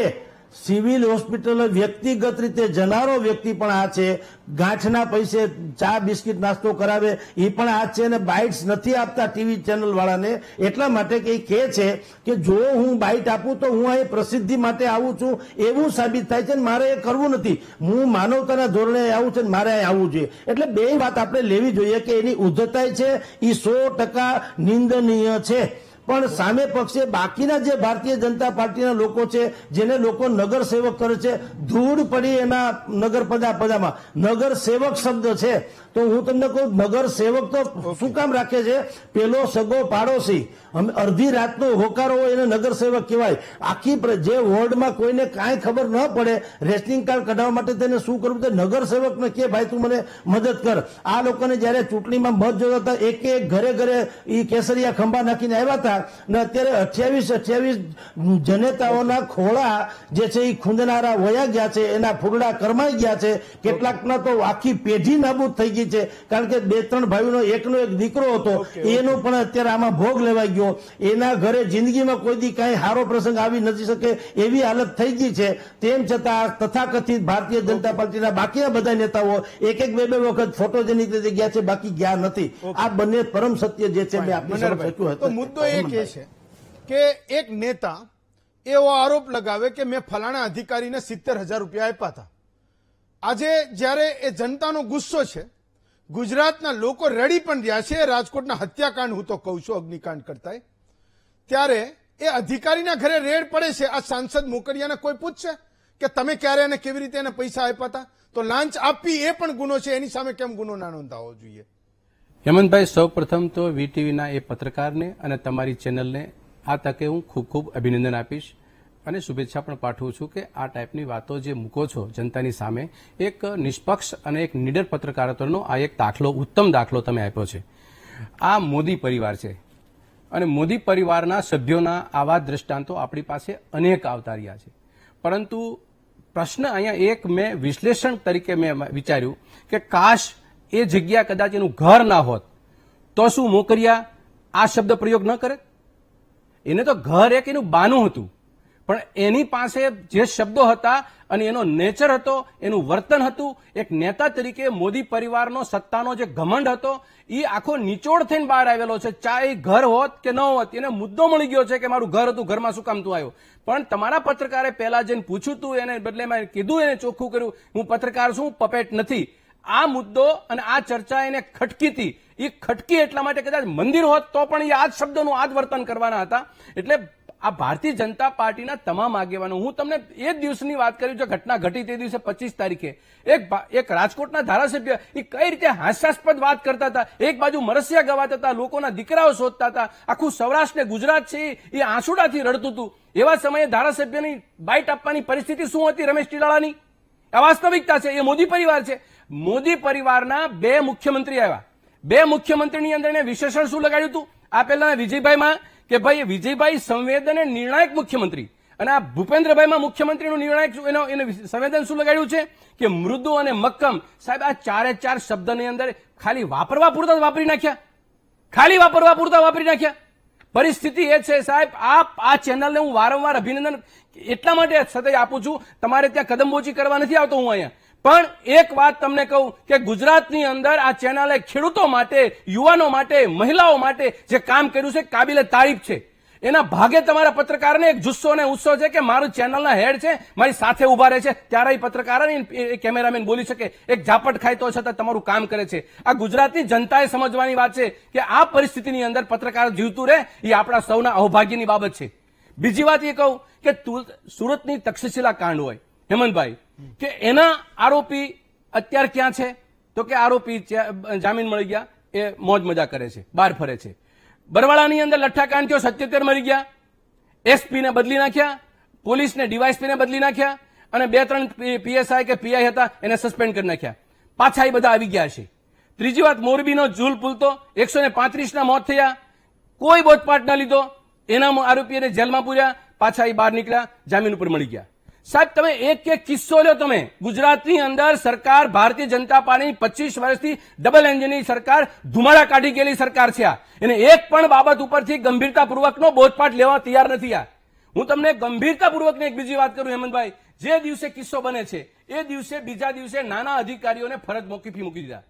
[SPEAKER 4] સિવિલ હોસ્પિટલ વ્યક્તિગત રીતે જનારો વ્યક્તિ પણ આ છે. ગાંઠના પૈસે ચા બિસ્કિટ નાસ્તો કરાવે એ પણ આ છે. અને બાઇટ્સ નથી આપતા ટીવી ચેનલ વાળાને, એટલા માટે કે કહે છે કે જો હું બાઇટ આપું તો હું અહીં પ્રસિદ્ધિ માટે આવું છું એવું સાબિત થાય છે. મારે એ કરવું નથી, હું માનવતાના ધોરણે આવું છે, મારે અહીં આવવું જોઈએ. એટલે બે વાત આપણે લેવી જોઈએ કે એની ઉદ્ધતાઈ છે એ 100% નિંદનીય છે. પણ સામે પક્ષે બાકીના જે ભારતીય જનતા પાર્ટીના લોકો છે જેને લોકો નગર સેવક કરે છે, ધૂળ પડી એના નગર પદામાં નગર સેવક શબ્દ છે. તો હું તમને કહું, નગર સેવક તો શું કામ રાખે છે? પેલો સગો પાડોશી અડધી રાતનો હોકારો હોય એને નગર સેવક કહેવાય. આખી જે વોર્ડમાં કોઈને કાંઈ ખબર ન પડે રેશનિંગ કાર્ડ કઢાવવા માટે તેને શું કરવું, તે નગર સેવકને કે ભાઈ તું મને મદદ કર. આ લોકોને જયારે ચૂંટણીમાં મત જોતા હતા એક એક ઘરે ઘરે એ કેસરિયા ખંભા નાખીને આવ્યા હતા. ને અત્યારે 28 જનેતાઓના ખોળા જે છે એ ખૂંદનારા વયા ગયા છે, એના ફૂગડા કરમાઈ ગયા છે. કેટલાકના તો આખી પેઢી નાબૂદ થઈ ગઈ છે, કારણ કે 2-3 ભાઈઓનો એકનો એક દીકરો હતો, એનો પણ અત્યારે આમાં ભોગ લેવાઈ ગયો. એના ઘરે જિંદગીમાં કોઈ દી કાંઈ સારો પ્રસંગ આવી નથી શકે એવી હાલત થઈ ગઈ છે. તેમ છતાં તથાકથિત ભારતીય જનતા પાર્ટીના બાકીના બધા નેતાઓ એક બે વખત ફોટોજેનિક રીતે ગયા છે, બાકી ગયા નથી. આ બંને પરમ સત્ય જે છે મેં આપની સમક્ષ રજૂ
[SPEAKER 1] તો મુદ્દો એ કે છે કે એક નેતા એવો આરોપ લગાવે કે મેં ફલાણા અધિકારીને 70,000 રૂપિયા આપ્યા હતા. આજે જ્યારે એ જનતાનો ગુસ્સો છે, ગુજરાતના લોકો રડી પણ રહ્યા છે, રાજકોટના હત્યાકાંડ હું તો કહું છું અગ્નિકાંડ કરતા, ત્યારે એ અધિકારીના ઘરે રેડ પડે છે. આ સાંસદ મોકરિયાને કોઈ પૂછશે કે તમે ક્યારે અને કેવી રીતે એને પૈસા આપ્યા હતા? તો લાંચ આપવી એ પણ ગુનો છે, એની સામે કેમ ગુનો ના નોંધાવો જોઈએ?
[SPEAKER 5] હેમંતભાઈ, સૌ પ્રથમ તો વીટીવીના એ પત્રકારને અને તમારી ચેનલને આ તકે હું ખૂબ ખૂબ અભિનંદન આપીશ અને શુભેચ્છા પણ પાઠવું છું કે આ ટાઈપની વાતો જે મૂકો છો જનતાની સામે, એક નિષ્પક્ષ અને એક નિડર પત્રકારત્વનો આ એક દાખલો, ઉત્તમ દાખલો તમે આપ્યો છે. આ મોદી પરિવાર છે અને મોદી પરિવારના સભ્યોના આવા દ્રષ્ટાંતો આપણી પાસે અનેક આવતા રહ્યા છે. પરંતુ પ્રશ્ન અહીંયા એક મેં વિશ્લેષણ તરીકે મેં વિચાર્યું કે કાશ એ જગ્યા કદાચ એનું ઘર ના હોત તો શું મોકરિયા આ શબ્દ પ્રયોગ ન કરે? એને તો ઘર એક એનું બાનું હતું, પણ એની પાસે જે શબ્દો હતા અને એનો નેચર હતો, એનું વર્તન હતું, એક નેતા તરીકે મોદી પરિવારનો સત્તાનો જે ઘમંડ હતો એ આખો નિચોડ થઈને બહાર આવેલો છે. ચાહે ઘર હોત કે ન હોત, એને મુદ્દો મળી ગયો છે કે મારું ઘર હતું, ઘરમાં શું કામ તું આવ્યો. પણ તમારા પત્રકારે પહેલા જઈને પૂછ્યું તું, એને બદલે મેં કીધું, એને ચોખ્ખું કર્યું, હું પત્રકાર છું, પપેટ નથી. આ મુદ્દો અને આ ચર્ચા એને ખટકી હતી. એ ખટકી એટલા માટે કદાચ મંદિર હોત તો પણ એ આ જ શબ્દોનું આ જ વર્તન કરવાના હતા. એટલે આ ભારતીય જનતા પાર્ટીના તમામ આગેવાનો, હું તમને એ દિવસની વાત કરી, જો ઘટના ઘટી તે દિવસે 25 તારીખે એક રાજકોટના ધારાસભ્ય એ કઈ રીતે હાસ્યાસ્પદ વાત કરતા હતા. એક બાજુ મરસિયા ગવાતા હતા, લોકોના દીકરાઓ શોધતા હતા, આખું સૌરાષ્ટ્ર ને ગુજરાત છે એ આંસુડાથી રડતું હતું. એવા સમયે ધારાસભ્યની બાઇટ આપવાની પરિસ્થિતિ શું હતી રમેશ ટીડાળાની? આ વાસ્તવિકતા છે. એ મોદી પરિવાર છે. મોદી પરિવારના 2 મુખ્યમંત્રી આવ્યા. 2 મુખ્યમંત્રીની અંદર એને વિશેષણ શું લગાડ્યું હતું? આ પહેલા વિજયભાઈમાં કે ભાઈ વિજયભાઈ સંવેદન અને નિર્ણાયક મુખ્યમંત્રી, અને આ ભૂપેન્દ્રભાઈમાં મુખ્યમંત્રીનું નિર્ણાયક એને સંવેદન શું લગાડ્યું છે કે મૃદુ અને મક્કમ. સાહેબ, આ 4 શબ્દની અંદર ખાલી વાપરવા પૂરતા જ વાપરી નાખ્યા. ખાલી વાપરવા પૂરતા વાપરી નાખ્યા. પરિસ્થિતિ એ છે સાહેબ, આ ચેનલને હું વારંવાર અભિનંદન એટલા માટે સતત આપું છું. તમારે ત્યાં કદમબોચી કરવા નથી આવતો હું અહીંયા. પણ એક વાત તમને કહું કે ગુજરાતની અંદર આ ચેનલે ખેડૂતો માટે, યુવાનો માટે, મહિલાઓ માટે જે કામ કર્યું છે કાબિલે તારીફ છે. એના ભાગે તમારા પત્રકારને એક જુસ્સો અને ઉત્સવ છે કે મારું ચેનલના હેડ છે, મારી સાથે ઉભા રહે છે, ત્યારે એ પત્રકાર એ કેમેરામેન બોલી શકે, એક ઝાપટ ખાય તો છતાં તમારું કામ કરે છે. આ ગુજરાતની જનતાએ સમજવાની વાત છે કે આ પરિસ્થિતિની અંદર પત્રકાર જીવતું રહે એ આપણા સૌના અહોભાગ્યની બાબત છે. બીજી વાત એ કહું કે સુરતની તક્ષશિલા કાંડ હોય, હેમંતભાઈ, કે એના આરોપી અત્યારે ક્યાં છે? તો કે આરોપી જામીન મળી ગયા, એ મોજ મજા કરે છે, બહાર ફરે છે. બરવાળાની અંદર લઠ્ઠાકાંડ થયો, 77 મરી ગયા, એસપીને બદલી નાખ્યા, પોલીસને ડીવાયએસપીને બદલી નાખ્યા, અને 2-3 પીએસઆઈ કે પીઆઈ હતા એને સસ્પેન્ડ કરી નાખ્યા. પાછા એ બધા આવી ગયા છે. ત્રીજી વાત, મોરબીનો ઝૂલ પુલતો 135ના મોત થયા, કોઈ બોધપાઠ ન લીધો, એના આરોપીને જેલમાં પૂર્યા, પાછા એ બહાર નીકળ્યા, જામીન ઉપર મળી ગયા. સાહેબ, તમે એક કિસ્સો લ્યો. તમે ગુજરાતની અંદર સરકાર, ભારતીય જનતા પાર્ટીની 25 વર્ષથી ડબલ એન્જિનની સરકાર, ધુમાડા કાઢી ગયેલી સરકાર છે. એને એક પણ બાબત ઉપરથી ગંભીરતાપૂર્વકનો બોધપાઠ લેવા તૈયાર નથી. હું તમને ગંભીરતાપૂર્વકની એક બીજી વાત કરું હેમંતભાઈ, જે દિવસે કિસ્સો બને છે એ દિવસે બીજા દિવસે નાના અધિકારીઓને ફરજ મોકૂફી મૂકી દીધા.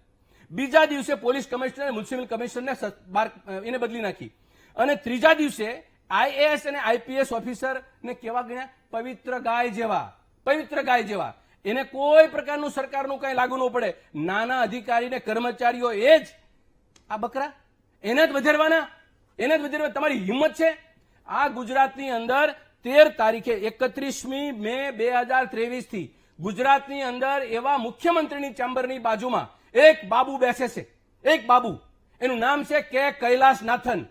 [SPEAKER 5] બીજા દિવસે પોલીસ કમિશનર, મ્યુનિસિપલ કમિશનરને એને બદલી નાખી, અને ત્રીજા દિવસે આઈએએસ અને આઈપીએસ ઓફિસરને કેવા ગણ્યા? પવિત્ર ગાય જેવા, પવિત્ર ગાય જેવા. એને કોઈ પ્રકારનું સરકારનું કઈ લાગુ ન પડે. નાના અધિકારીને, કર્મચારીઓ એ જ આ બકરા, એને જ વધારવાના, એને જ વધારવા. તમારી હિંમત છે? આ ગુજરાતની અંદર 13 તારીખે 31મી મે 2023 થી ગુજરાતની અંદર એવા મુખ્યમંત્રીની ચેમ્બરની બાજુમાં એક બાબુ બેસે છે. એક બાબુ, એનું નામ છે કે કૈલાસનાથન.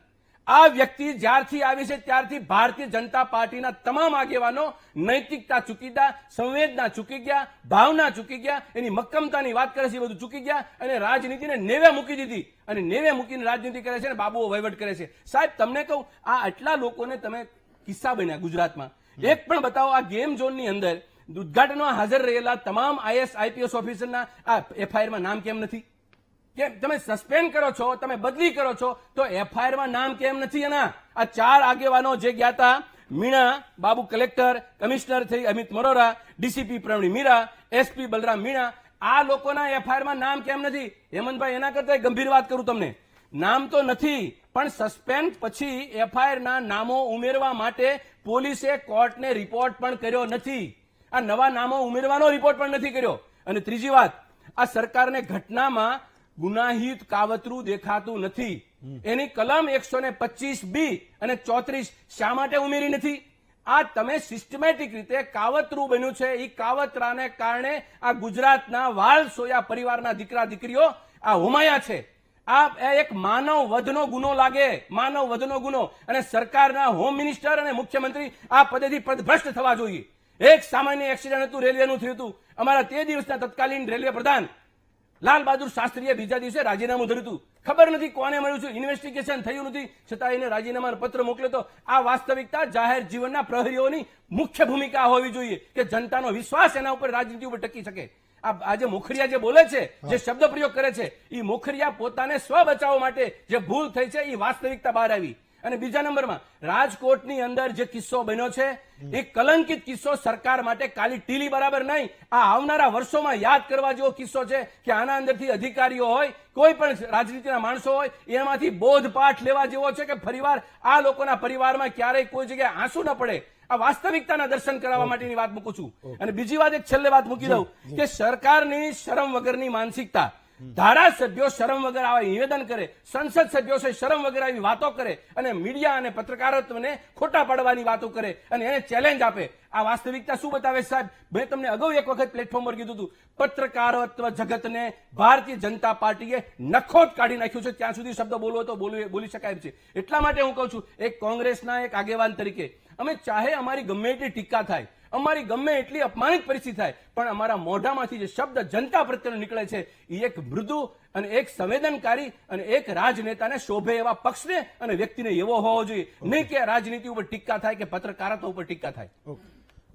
[SPEAKER 5] આ વ્યક્તિ જ્યારથી આવી છે ત્યારથી ભારતીય જનતા પાર્ટીના તમામ આગેવાનો નૈતિકતા ચૂકી ગયા, સંવેદના ચૂકી ગયા, ભાવના ચૂકી ગયા, એની મક્કમતાની વાત કરે છે એ બધું ચૂકી ગયા, અને રાજનીતિને નેવે મૂકી દીધી, અને નેવે મૂકીને રાજનીતિ કરે છે અને બાબુઓ વહીવટ કરે છે. સાહેબ, તમને કહું, આ આટલા લોકોને તમે કિસ્સા બન્યા ગુજરાતમાં, એક પણ બતાવો આ ગેમ ઝોનની અંદર ઉદઘાટનમાં હાજર રહેલા તમામ આઈએસ આઈપીએસ ઓફિસરના આ એફઆઈઆરમાં નામ કેમ નથી? કેમ તમે સસ્પેન્ડ કરો છો, તમે બદલી કરો છો, તો એફઆઈઆરમાં નામ કેમ નથી એના? આ 4 આગેવાનો જે ગયા હતા, મીણા બાબુ કલેક્ટર, કમિશનર થઈ અમિત મરોરા, ડીસીપી પ્રવીણ મીરા, એસપી બલરામ મીણા, આ લોકોના એફઆઈઆરમાં નામ કેમ નથી? હેમંતભાઈ, એના કરતા ગંભીર વાત કરું તમને, નામ તો નથી, પણ સસ્પેન્ડ પછી એફઆઈઆરના નામો ઉમેરવા માટે પોલીસે કોર્ટને રિપોર્ટ પણ કર્યો નથી. આ નવા નામો ઉમેરવાનો રિપોર્ટ પણ નથી કર્યો. અને ત્રીજી વાત, આ સરકારને ઘટનામાં ગુનાહિત કાવતરું દેખાતું નથી. એની કલમ 125B અને 34 શા માટે ઉમેરી નથી? આ તમે સિસ્ટમેટિક રીતે કાવતરું બન્યું છે. એ કાવતરાને કારણે આ ગુજરાતના વાલ સોયા પરિવારના દીકરા દીકરીઓ આ હોમાયા છે. આ એક માનવ વધનો ગુનો લાગે, માનવ વધનો ગુનો. અને સરકારના હોમ મિનિસ્ટર અને મુખ્યમંત્રી આ પદેથી પદભ્રષ્ટ થવા જોઈએ. એક સામાન્ય એક્સિડન્ટ હતું, રેલવેનું થયું હતું. અમારા તે દિવસના તત્કાલીન રેલવે પ્રધાન લાલ બહાદુર શાસ્ત્રીએ બીજા દિવસે રાજીનામું ધર્યું હતું. ખબર નથી કોને મળ્યું છે, ઇન્વેસ્ટિગેશન થયું નથી, છતાં એને રાજીનામાનો પત્ર મોકલ્યો હતો. આ વાસ્તવિકતા જાહેર જીવનના પ્રહરીઓની મુખ્ય ભૂમિકા હોવી જોઈએ કે જનતાનો વિશ્વાસ એના ઉપર, રાજનીતિ ઉપર ટકી શકે. આજે મોખરિયા જે બોલે છે, જે શબ્દ પ્રયોગ કરે છે, એ મોખરિયા પોતાને સ્વ બચાવવા માટે જે ભૂલ થઈ છે એ વાસ્તવિકતા બહાર આવી. અને બીજા નંબરમાં રાજકોટની અંદર જે કિસ્સો બન્યો છે એ કલંકિત કિસ્સો સરકાર માટે કાલી ટીલી બરાબર નહીં, આ આવનારા વર્ષોમાં યાદ કરવા જેવો કિસ્સો છે કે આના અંદરથી અધિકારીઓ હોય, કોઈ પણ રાજનીતિના માણસો હોય, એમાંથી બોધપાઠ લેવા જેવો છે કે ફરીવાર આ લોકોના પરિવારમાં ક્યારેય કોઈ જગ્યાએ આંસુ ન પડે. આ વાસ્તવિકતાના દર્શન કરાવવા માટેની વાત મૂકું છું. અને બીજી વાત એક છેલ્લે વાત મૂકી દઉં કે સરકારની શરમ વગરની માનસિકતા, ધારાસભ્યો શરમ વગર આવા નિવેદન કરે, સંસદ સભ્યો છે શરમ વગર આવી વાતો કરે અને મીડિયા અને પત્રકારત્વને ખોટા પાડવાની વાતો કરે અને એને ચેલેન્જ આપે. આ વાસ્તવિકતા શું બતાવે સાહેબ? મેં તમને અગાઉ એક વખત પ્લેટફોર્મ પર કીધું હતું, પત્રકારત્વ જગતને ભારતીય જનતા પાર્ટીએ નખોટ કાઢી નાખ્યું છે. ત્યાં સુધી શબ્દ બોલવો તો બોલી શકાય એમ છે. એટલા માટે હું કહું છું, એક કોંગ્રેસના એક આગેવાન તરીકે અમે ચાહે અમારી ગમે એટલી ટીકા થાય, અમારી ગમે એટલી અપમાનિત પરિસ્થિતિ થાય, પણ અમારા મોઢામાંથી જે શબ્દ જનતા પ્રત્યેનો નીકળે છે એ એક મૃદુ અને એક સંવેદનકારી અને એક રાજનેતાને શોભે એવા પક્ષને અને વ્યક્તિને એવો હોવો જોઈએ, નહીં કે રાજનીતિ ઉપર ટીકા થાય કે પત્રકારત્વ ઉપર ટીકા થાય.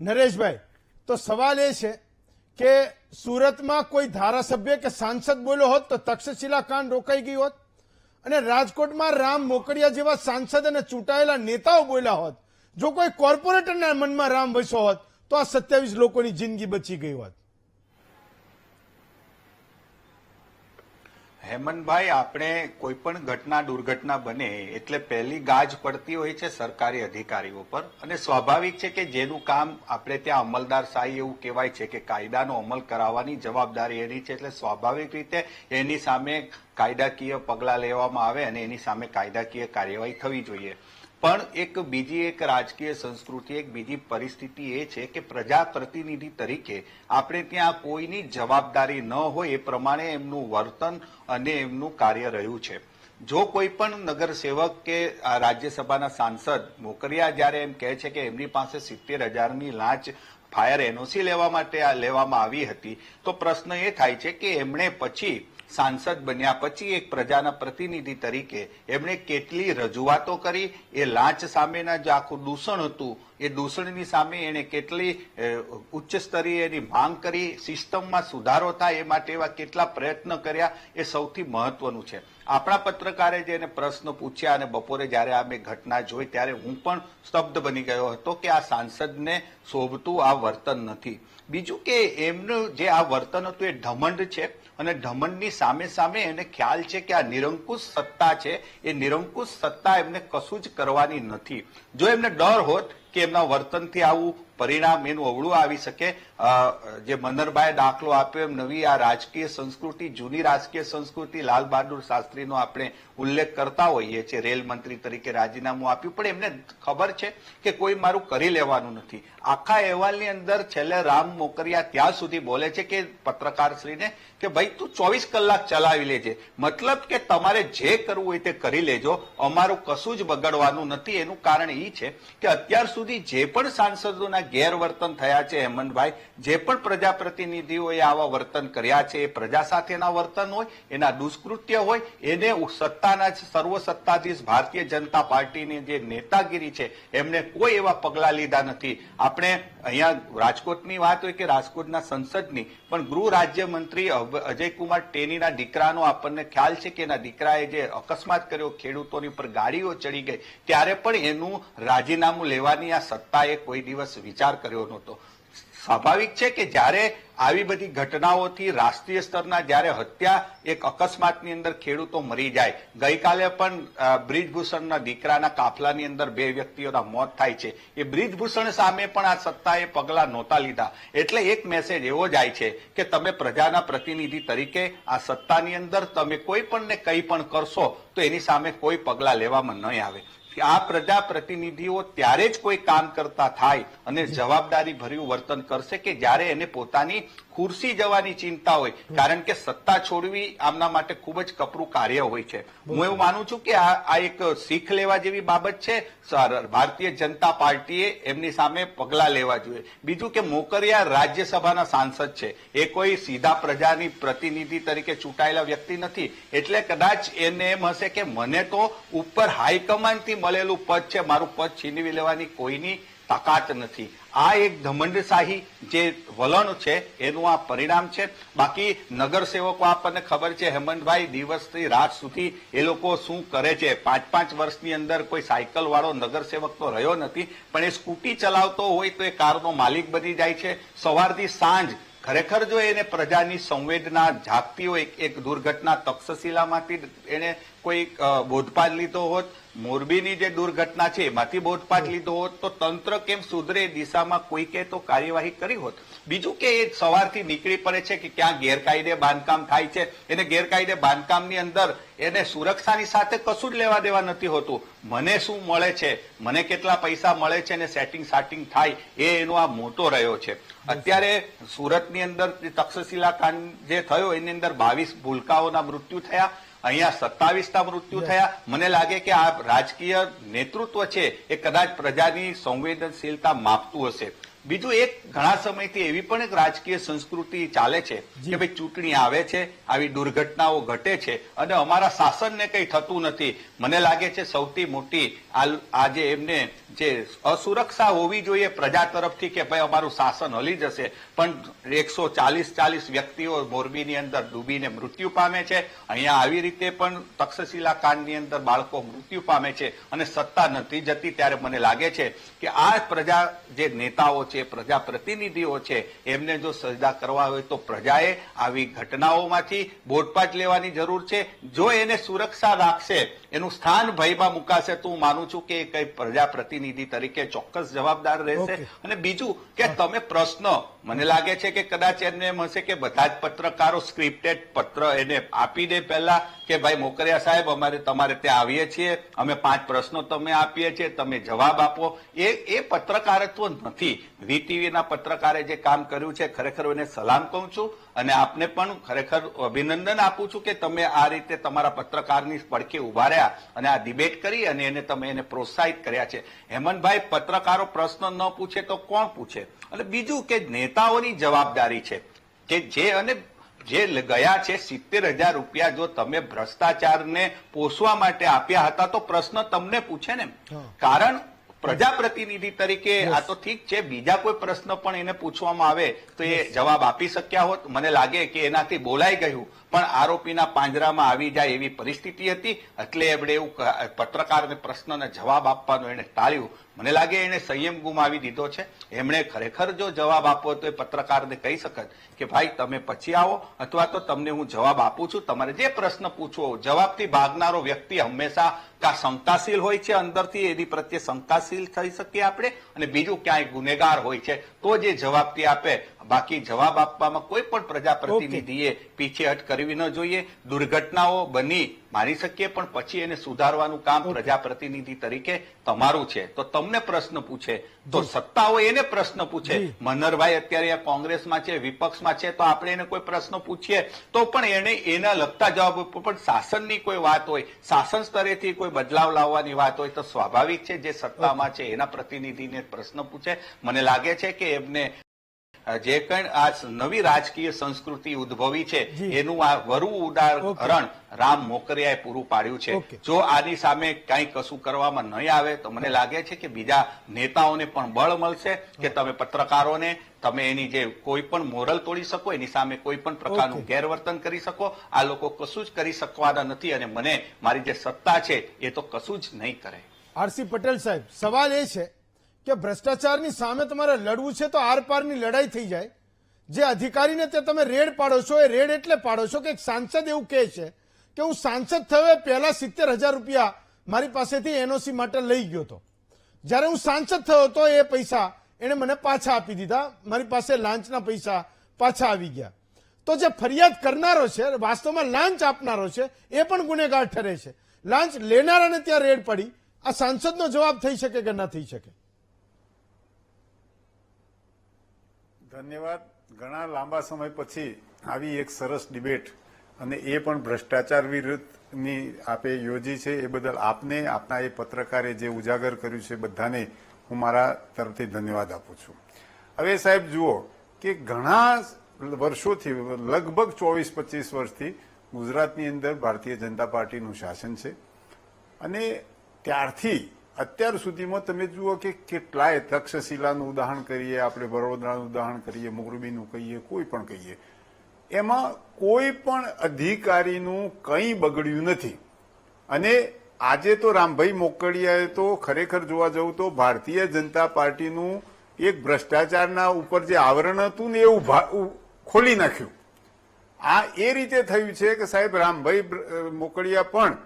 [SPEAKER 1] નરેશભાઈ, તો સવાલ એ છે કે સુરતમાં કોઈ ધારાસભ્ય કે સાંસદ બોલ્યો હોત તો તક્ષશિલા કાંડ રોકાઈ ગઈ હોત, અને રાજકોટમાં રામ મોકરિયા જેવા સાંસદ અને ચૂંટાયેલા નેતાઓ બોલ્યા હોત, જો કોઈ કોર્પોરેટરના મનમાં રામ વસ્યો હોત તો આ 27 લોકોની જિંદગી બચી ગઈ હોત.
[SPEAKER 6] હેમંતભાઈ, આપણે કોઈ પણ ઘટના દુર્ઘટના બને એટલે પહેલી ગાજ પડતી હોય છે સરકારી અધિકારીઓ પર, અને સ્વાભાવિક છે કે જેનું કામ આપણે ત્યાં અમલદાર શાહી એવું કહેવાય છે કે કાયદાનો અમલ કરાવવાની જવાબદારી એની છે, એટલે સ્વાભાવિક રીતે એની સામે કાયદાકીય પગલાં લેવામાં આવે અને એની સામે કાયદાકીય કાર્યવાહી થવી જોઈએ. પણ એક બીજી એક રાજકીય સંસ્કૃતિ, એક બીજી પરિસ્થિતિ એ છે કે પ્રજાપ્રતિનિધિ તરીકે આપણે ત્યાં કોઈની જવાબદારી ન હોય એ પ્રમાણે એમનું વર્તન અને એમનું કાર્ય રહ્યું છે. જો કોઈ પણ નગરસેવક કે રાજ્યસભાના સાંસદ મોકરિયા જ્યારે એમ કહે છે કે એમની પાસે 70,000ની લાંચ ફાયર એનઓસી લેવા માટે લેવામાં આવી હતી, તો પ્રશ્ન એ થાય છે કે એમણે પછી સાંસદ બન્યા પછી એક પ્રજાના પ્રતિનિધિ તરીકે એમણે કેટલી રજૂઆતો કરી, એ લાંચ સામેના જે આખું દૂષણ હતું એ દૂષણની સામે એણે કેટલી ઉચ્ચ સ્તરીય એની માંગ કરી, સિસ્ટમમાં સુધારો થાય એ માટે એવા કેટલા પ્રયત્ન કર્યા, એ સૌથી મહત્વનું છે. આપણા પત્રકારે જે એને પ્રશ્ન પૂછ્યા અને બપોરે જયારે આ મેં ઘટના જોઈ ત્યારે હું પણ સ્તબ્ધ બની ગયો હતો કે આ સાંસદને શોભતું આ વર્તન નથી. બીજું કે એમનું જે આ વર્તન હતું એ ઢમંડ છે, અને ઢમંડની સામે સામે એને ખ્યાલ છે કે આ નિરંકુશ સત્તા છે, એ નિરંકુશ સત્તા એમને કશું જ કરવાની નથી. જો એમને ડર હોત કે એમના વર્તનથી આવું પરિણામ એનું અવળું આવી શકે, જે મનરભાઈએ દાખલો આપ્યો એમ નવી આ રાજકીય સંસ્કૃતિ, જૂની રાજકીય સંસ્કૃતિ, લાલ બહાદુર શાસ્ત્રીનો આપણે ઉલ્લેખ કરતા હોઈએ છીએ, રેલ મંત્રી તરીકે રાજીનામું આપ્યું, પણ એમને ખબર છે કે કોઈ મારું કરી લેવાનું નથી. આખા અહેવાલની અંદર છેલ્લે રામ મોકરિયા ત્યાં સુધી બોલે છે કે પત્રકારશ્રીને કે ભાઈ તું 24 કલાક ચલાવી લેજે, મતલબ કે તમારે જે કરવું હોય તે કરી લેજો, અમારું કશું જ બગડવાનું નથી. એનું કારણ એ છે કે અત્યાર સુધી જે પણ સાંસદોના ગેરવર્તન થયા છે હેમંતભાઈ, જે પણ પ્રજાપ્રતિનિધિઓએ આવા વર્તન કર્યા છે, એ પ્રજા સાથેના વર્તન હોય, એના દુષ્કૃત્ય હોય, એને સત્તાના સર્વસત્તાધીશ ભારતીય જનતા પાર્ટીની જે નેતાગીરી છે એમને કોઈ એવા પગલા લીધા નથી. આપણે અહીંયા રાજકોટની વાત હોય કે રાજકોટના સંસદની, પણ ગૃહ રાજ્યમંત્રી અજયકુમાર ટેનીના દીકરાનો આપણને ખ્યાલ છે કે એના દીકરાએ જે અકસ્માત કર્યો, ખેડૂતોની ઉપર ગાડીઓ ચડી ગઈ, ત્યારે પણ એનું રાજીનામું લેવાની આ સત્તાએ કોઈ દિવસ વિચાર કર્યો નહોતો. સ્વાભાવિક છે કે જ્યારે આવી બધી ઘટનાઓથી રાષ્ટ્રીય સ્તરના જ્યારે હત્યા એક અકસ્માતની અંદર ખેડૂતો મરી જાય, ગઈકાલે પણ બ્રિજભૂષણના દીકરાના કાફલાની અંદર 2 વ્યક્તિઓના મોત થાય છે, એ બ્રિજભૂષણ સામે પણ આ સત્તાએ પગલા નહોતા લીધા. એટલે એક મેસેજ એવો જાય છે કે તમે પ્રજાના પ્રતિનિધિ તરીકે આ સત્તાની અંદર તમે કોઈ પણ ને કંઈ પણ કરશો તો એની સામે કોઈ પગલા લેવામાં નહીં આવે. આ પ્રજા પ્રતિનિધિઓ ત્યારે જ કોઈ કામ કરતા થાય અને જવાબદારી ભર્યું વર્તન કરશે કે જ્યારે એને પોતાની ખુરશી જવાની ચિંતા હોય, કારણ કે સત્તા છોડવી આમના માટે ખૂબ જ કપરું કાર્ય હોય છે. હું એવું માનું છું કે આ એક શીખ લેવા જેવી બાબત છે. ભારતીય જનતા પાર્ટીએ એમની સામે પગલા લેવા જોઈએ. બીજું કે મોકરિયા રાજ્યસભાના સાંસદ છે, એ કોઈ સીધા પ્રજાની પ્રતિનિધિ તરીકે ચૂંટાયેલા વ્યક્તિ નથી, એટલે કદાચ એને એમ હશે કે મને તો ઉપર હાઈકમાન્ડથી મળેલું પદ છે, મારું પદ છીનવી લેવાની કોઈની તાકાત નથી. આ એક ઘમંડશાહી જે વલણ છે એનું આ પરિણામ છે. બાકી નગરસેવકો આપણને ખબર છે હેમંતભાઈ દિવસથી રાત સુધી એ લોકો શું કરે છે. 5-5 વર્ષની અંદર કોઈ સાયકલ વાળો નગરસેવક તો રહ્યો નથી, પણ એ સ્કૂટી ચલાવતો હોય તો એ કારનો માલિક બની જાય છે. સવારથી સાંજ ખરેખર જો એને પ્રજાની સંવેદના જાગતી હોય, એક દુર્ઘટના તક્ષશિલામાંથી એને કોઈ બોધપાઠ લીધો હોત, મોરબીની જે દુર્ઘટના છે એમાંથી બોધપાઠ લીધો હોત, તો તંત્ર કેમ સુધરે એ દિશામાં કોઈકે તો કાર્યવાહી કરી હોત. બીજું કે એ સવારથી નીકળી પડે છે કે ક્યાં ગેરકાયદે બાંધકામ થાય છે, એને ગેરકાયદે બાંધકામની અંદર એને સુરક્ષાની સાથે કશું જ લેવા દેવા નથી હોતું. મને શું મળે છે, મને કેટલા પૈસા મળે છે ને સેટિંગ થાય એ એનો આ મોટો રહ્યો છે. અત્યારે સુરતની અંદર તક્ષશિલા કાંડ જે થયો એની અંદર 22 ભૂલકાઓના મૃત્યુ થયા, અહીંયા 27ના મૃત્યુ થયા. મને લાગે કે આ રાજકીય નેતૃત્વ છે એ કદાચ પ્રજાની સંવેદનશીલતા માપતું હશે. બીજું એક ઘણા સમયથી એવી પણ એક રાજકીય સંસ્કૃતિ ચાલે છે કે ભાઈ ચૂંટણી આવે છે, આવી દુર્ઘટનાઓ ઘટે છે અને અમારા શાસનને કંઈ થતું નથી. મને લાગે છે સૌથી મોટી આજે એમને જે અસુરક્ષા હોવી જોઈએ પ્રજા તરફથી કે ભાઈ અમારું શાસન હલી જશે, પણ 140 વ્યક્તિઓ મોરબીની અંદર ડૂબીને મૃત્યુ પામે છે. અહીંયા આવી રીતે પણ તક્ષશિલા કાંડની અંદર બાળકો મૃત્યુ પામે છે અને સત્તા નથી જતી. ત્યારે મને લાગે છે કે આ પ્રજા જે નેતાઓ છે, પ્રજા પ્રતિનિધિઓ છે, એમને જો સજદા કરવા હોય તો પ્રજાએ આવી ઘટનાઓમાંથી બોધપાઠ લેવાની જરૂર છે. જો એને સુરક્ષા રાખશે, એનું સ્થાન ભયમાં મુકાશે તો હું માનું છું કે કઈ પ્રજા પ્રતિનિધિ તરીકે ચોક્કસ જવાબદાર રહેશે. અને બીજું કે તમે પ્રશ્ન, મને લાગે છે કે કદાચ એને એમ હશે કે બધા જ પત્રકારો સ્ક્રિપ્ટેડ પત્ર એને આપી દે પહેલા કે ભાઈ મોકરિયા સાહેબ અમારે તમારે ત્યાં આવીએ છીએ, અમે 5 પ્રશ્નો તમે આપીએ છીએ, તમે જવાબ આપો. એ પત્રકારત્વ નથી. વીટીવીના પત્રકારે જે કામ કર્યું છે ખરેખર એને સલામ કહું છું અને આપને પણ ખરેખર અભિનંદન આપું છું કે તમે આ રીતે તમારા પત્રકારની પડખે ઉભા રહ્યા અને આ ડિબેટ કરી અને એને પ્રોત્સાહિત કર્યા છે. હેમંતભાઈ, પત્રકારો પ્રશ્ન ન પૂછે તો કોણ પૂછે? અને બીજું કે નેતાઓની જવાબદારી છે કે જે ગયા છે 70,000 રૂપિયા જો તમે ભ્રષ્ટાચારને પોષવા માટે આપ્યા હતા તો પ્રશ્ન તમને પૂછે ને. કારણ પ્રજાપ્રતિનિધિ તરીકે આ તો ઠીક છે, બીજા કોઈ પ્રશ્ન પણ એને પૂછવામાં આવે તો એ જવાબ આપી શક્યા હોત. મને લાગે કે એનાથી બોલાઈ ગયું, પણ આરોપીના પાંજરામાં આવી જાય એવી પરિસ્થિતિ હતી, એટલે એમણે એવું પત્રકારને પ્રશ્નને જવાબ આપવાનું એને ટાળ્યું. મને લાગે એને સંયમ ગુમાવી દીધો છે. એમણે ખરેખર જો જવાબ આપવો તો એ પત્રકારને કહી શકત કે ભાઈ તમે પછી આવો, અથવા તો તમને હું જવાબ આપું છું, તમારે જે પ્રશ્ન પૂછવો. જવાબથી ભાગનારો વ્યક્તિ હંમેશા શંકાશીલ હોય છે, અંદરથી એની પ્રત્યે શંકાશીલ થઈ શકીએ આપણે, અને બીજું ક્યાંય ગુનેગાર હોય છે તો જે જવાબથી આપે. બાકી જવાબ આપવામાં કોઈ પણ પ્રજાપ્રતિનિધિએ પીછેહટ કરવી ન જોઈએ. દુર્ઘટનાઓ બની માની શકીએ, પણ પછી એને સુધારવાનું કામ પ્રજાપ્રતિનિધિ તરીકે તમારું છે. તો તમને પ્રશ્ન પૂછે તો સત્તા હોય એને પ્રશ્ન પૂછે. મનહરભાઈ અત્યારે કોંગ્રેસમાં છે, વિપક્ષમાં છે, તો આપણે એને કોઈ પ્રશ્ન પૂછીએ તો પણ એને એના લગતા જવાબ, પણ શાસનની કોઈ વાત હોય, શાસન સ્તરેથી કોઈ બદલાવ લાવવાની વાત હોય તો સ્વાભાવિક છે જે સત્તામાં છે એના પ્રતિનિધિને પ્રશ્ન પૂછે. મને લાગે છે કે એમને જે કઈ આ નવી રાજકીય સંસ્કૃતિ ઉદ્ભવી છે એનું આ વરુ ઉદાહરણ રામ મોકરિયાએ પૂરું પાડ્યું છે. જો આની સામે કઈ કશું કરવામાં નહીં આવે તો મને લાગે છે કે બીજા નેતાઓને પણ બળ મળશે કે તમે પત્રકારોને તમે એની જે કોઈ પણ મોરલ તોડી શકો, એની સામે કોઈ પણ પ્રકારનું ગેરવર્તન કરી શકો. આ લોકો કશું જ કરી શકવાના નથી અને મને મારી જે સત્તા છે એ તો કશું જ નહીં કરે.
[SPEAKER 1] આરસી પટેલ સાહેબ, સવાલ એ છે કે ભ્રષ્ટાચારની સામે તમારે લડવું છે તો આરપારની લડાઈ થઈ જાય. જે અધિકારીને તે તમે રેડ પાડો છો, એ રેડ એટલે પાડો છો કે એક સાંસદ એવું કહે છે કે હું સાંસદ થયો પહેલા 70,000 રૂપિયા મારી પાસેથી એનઓસી માટે લઈ ગયો હતો. જ્યારે હું સાંસદ થયો તો એ પૈસા એને મને પાછા આપી દીધા, મારી પાસે લાંચના પૈસા પાછા આવી ગયા. તો જે ફરિયાદ કરનારો છે, વાસ્તવમાં લાંચ આપનારો છે, એ પણ ગુનેગાર ઠરે છે. લાંચ લેનારાને ત્યાં રેડ પડી. આ સાંસદનો જવાબ થઈ શકે કે ન થઈ શકે?
[SPEAKER 7] ધન્યવાદ. ઘણા લાંબા સમય પછી આવી એક સરસ ડિબેટ, અને એ પણ ભ્રષ્ટાચાર વિરુદ્ધની આપે યોજી છે એ બદલ આપને, આપના એ પત્રકારે જે ઉજાગર કર્યું છે બધાને હું મારા તરફથી ધન્યવાદ આપું છું. હવે સાહેબ જુઓ કે ઘણા વર્ષોથી, લગભગ 24-25 વર્ષથી ગુજરાતની અંદર ભારતીય જનતા પાર્ટીનું શાસન છે અને ત્યારથી અત્યાર સુધીમાં તમે જુઓ કે કેટલાય તક્ષશિલાનું ઉદાહરણ કરીએ, આપણે વડોદરાનું ઉદાહરણ કરીએ, મોરબીનું કહીએ, કોઈ પણ કહીએ, એમાં કોઈ પણ અધિકારીનું કંઈ બગડ્યું નથી. અને આજે તો રામભાઈ મોકળિયાએ તો ખરેખર જોવા જવું તો ભારતીય જનતા પાર્ટીનું એક ભ્રષ્ટાચારના ઉપર જે આવરણ હતું ને એવું ખોલી નાખ્યું. આ એ રીતે થયું છે કે સાહેબ રામભાઈ મોકળિયા પણ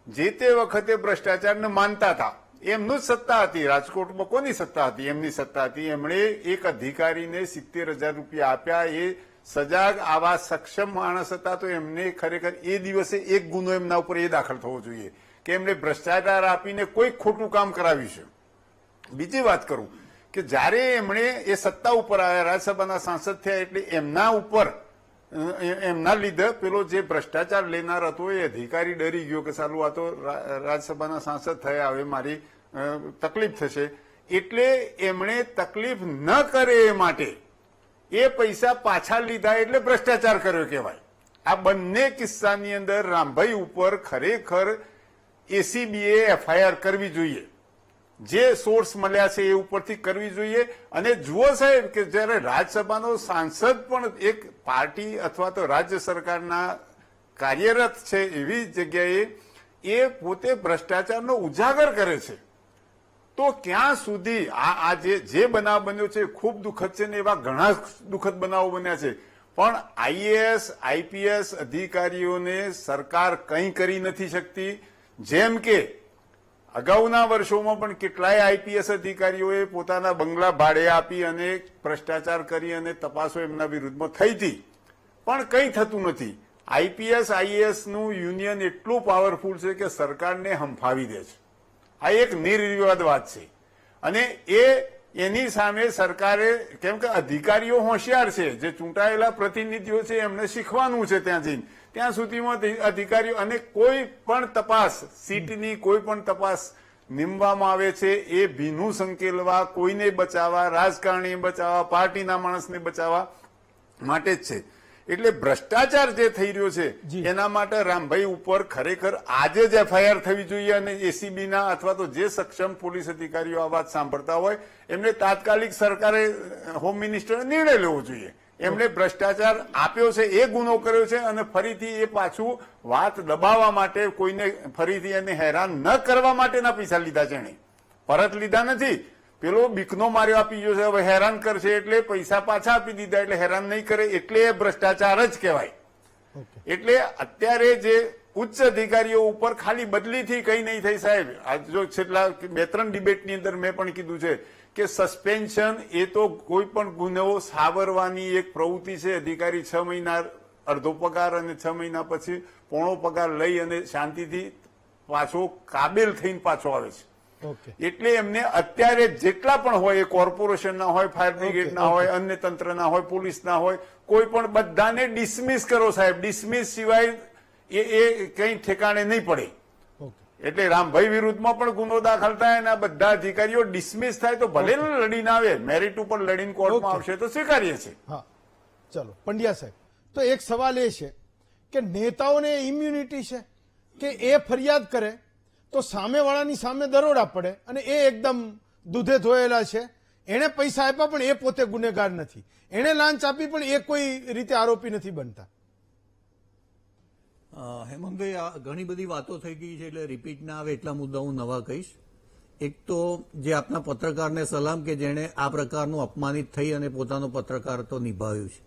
[SPEAKER 7] જે તે વખતે ભ્રષ્ટાચારને માનતા હતા. એમનું જ સત્તા હતી. રાજકોટમાં કોની સત્તા હતી? એમની સત્તા હતી. એમણે એક અધિકારીને 70,000 રૂપિયા આપ્યા. એ સજાગ આવા સક્ષમ માણસ હતા તો એમને ખરેખર એ દિવસે એક ગુનો એમના ઉપર એ દાખલ થવો જોઈએ કે એમણે ભ્રષ્ટાચાર આપીને કોઈ ખોટું કામ કરાવ્યું છે. બીજી વાત કરું કે જ્યારે એમણે એ સત્તા ઉપર આવ્યા, રાજ્યસભાના સાંસદ થયા, એટલે એમના ઉપર એમના લીધે પેલો જે ભ્રષ્ટાચાર લેનાર હતો એ અધિકારી ડરી ગયો કે સારું આ તો રાજ્યસભાના સાંસદ થયા, હવે મારી તકલીફ થશે. એટલે એમણે તકલીફ ન કરે એ માટે એ પૈસા પાછા લીધા એટલે ભ્રષ્ટાચાર કર્યો કહેવાય. આ બંને કિસ્સાની અંદર રામભાઈ ઉપર ખરેખર એસીબીએ એફઆઈઆર કરવી જોઈએ. જે સોર્સ મળ્યા છે એ ઉપરથી કરવી જોઈએ. અને જુઓ સાહેબ કે જયારે રાજ્યસભાનો સાંસદ પણ એક પાર્ટી અથવા તો રાજ્ય સરકારના કાર્યરત છે એવી જગ્યાએ એ પોતે ભ્રષ્ટાચારનો ઉજાગર કરે છે, તો ક્યાં સુધી આ જે બનાવ બન્યો છે ખૂબ દુઃખદ છે ને એવા ઘણા દુઃખદ બનાવો બન્યા છે. પણ આઈએએસ આઈપીએસ અધિકારીઓને સરકાર કંઈ કરી નથી શકતી. જેમ કે અગાઉના વર્ષોમાં પણ કેટલાય આઈપીએસ અધિકારીઓએ પોતાના બંગલા ભાડે આપી અને ભ્રષ્ટાચાર કરી અને તપાસો એમના વિરુદ્ધમાં થઈ હતી, પણ કંઈ થતું નથી. આઈપીએસ આઈએએસ નું યુનિયન એટલું પાવરફુલ છે કે સરકારને હંફાવી દે છે. આ એક નિર્વિવાદ વાત છે. અને એની સામે સરકારે, કેમ કે અધિકારીઓ હોશિયાર છે, જે ચૂંટાયેલા પ્રતિનિધિઓ છે એમને શીખવાનું છે ત્યાં જઈને. ત્યાં સુધીમાં અધિકારીઓ અને કોઈ પણ તપાસ, સીટની કોઈ પણ તપાસ નીમવામાં આવે છે એ ભીનું સંકેલવા, કોઈને બચાવવા, રાજકારણી બચાવવા, પાર્ટીના માણસને બચાવવા માટે જ છે. એટલે ભ્રષ્ટાચાર જે થઈ રહ્યો છે એના માટે રામભાઈ ઉપર ખરેખર આજે જ એફઆઈઆર થવી જોઈએ. અને એસીબીના અથવા તો જે સક્ષમ પોલીસ અધિકારીઓ આ વાત સાંભળતા હોય એમને તાત્કાલિક સરકારે, હોમ મિનિસ્ટરે નિર્ણય લેવો જોઈએ. એમણે ભ્રષ્ટાચાર આપ્યો છે, એ ગુનો કર્યો છે, અને ફરીથી એ પાછું વાત દબાવવા માટે, કોઈને ફરીથી એને હેરાન ન કરવા માટેના પૈસા લીધા છે. એણે પરત લીધા નથી. પેલો બીકનો માર્યો આપી ગયો છે, હવે હેરાન કરશે એટલે પૈસા પાછા આપી દીધા, એટલે હેરાન નહીં કરે, એટલે એ ભ્રષ્ટાચાર જ કહેવાય. એટલે અત્યારે જે ઉચ્ચ અધિકારીઓ ઉપર ખાલી બદલીથી કઈ નહીં થઈ સાહેબ. આ જો છેલ્લા 2-3 ડિબેટની અંદર મેં પણ કીધું છે કે સસ્પેન્શન એ તો કોઈ પણ ગુનો સાવરવાની એક પ્રવૃત્તિ છે. અધિકારી 6 મહિના અડધો પગાર અને 6 મહિના પછી પોણો પગાર લઈ અને શાંતિથી પાછો કાબેલ થઈને પાછો આવે છે. એટલે એમને અત્યારે જેટલા પણ હોય, એ કોર્પોરેશનના હોય, ફાયર બ્રિગેડના હોય, અન્ય તંત્રના હોય, પોલીસના હોય, કોઈ પણ બધાને ડિસમિસ કરો સાહેબ. ડિસમિસ સિવાય એ કઈ ઠેકાણે નહીં પડે. એટલે રામભાઈ વિરુદ્ધમાં પણ ગુનો દાખલ થાય અને આ બધા અધિકારીઓ ડિસમિસ થાય તો ભલે લડીને આવે, મેરિટ ઉપર લડીને કોર્ટમાં આવશે તો સ્વીકારીએ છીએ.
[SPEAKER 1] હા, ચલો પંડ્યા સાહેબ, તો એક સવાલ એ છે કે નેતાઓને ઇમ્યુનિટી છે કે એ ફરિયાદ કરે તો સામેવાળાની સામે દરોડા પડે અને એ એકદમ દૂધે ધોયેલા છે, એણે પૈસા આપ્યા પણ એ પોતે ગુનેગાર નથી, એણે લાંચ આપી પણ એ કોઈ રીતે આરોપી નથી બનતા.
[SPEAKER 8] હેમંતભાઈ, આ ઘણી બધી વાતો થઈ ગઈ છે એટલે રિપીટ ના આવે એટલા મુદ્દા હું નવા કહીશ. એક તો જે આપના પત્રકારને સલામ કે જેણે આ પ્રકારનું અપમાનિત થઈ અને પોતાનો પત્રકારત્વ નિભાવ્યું છે.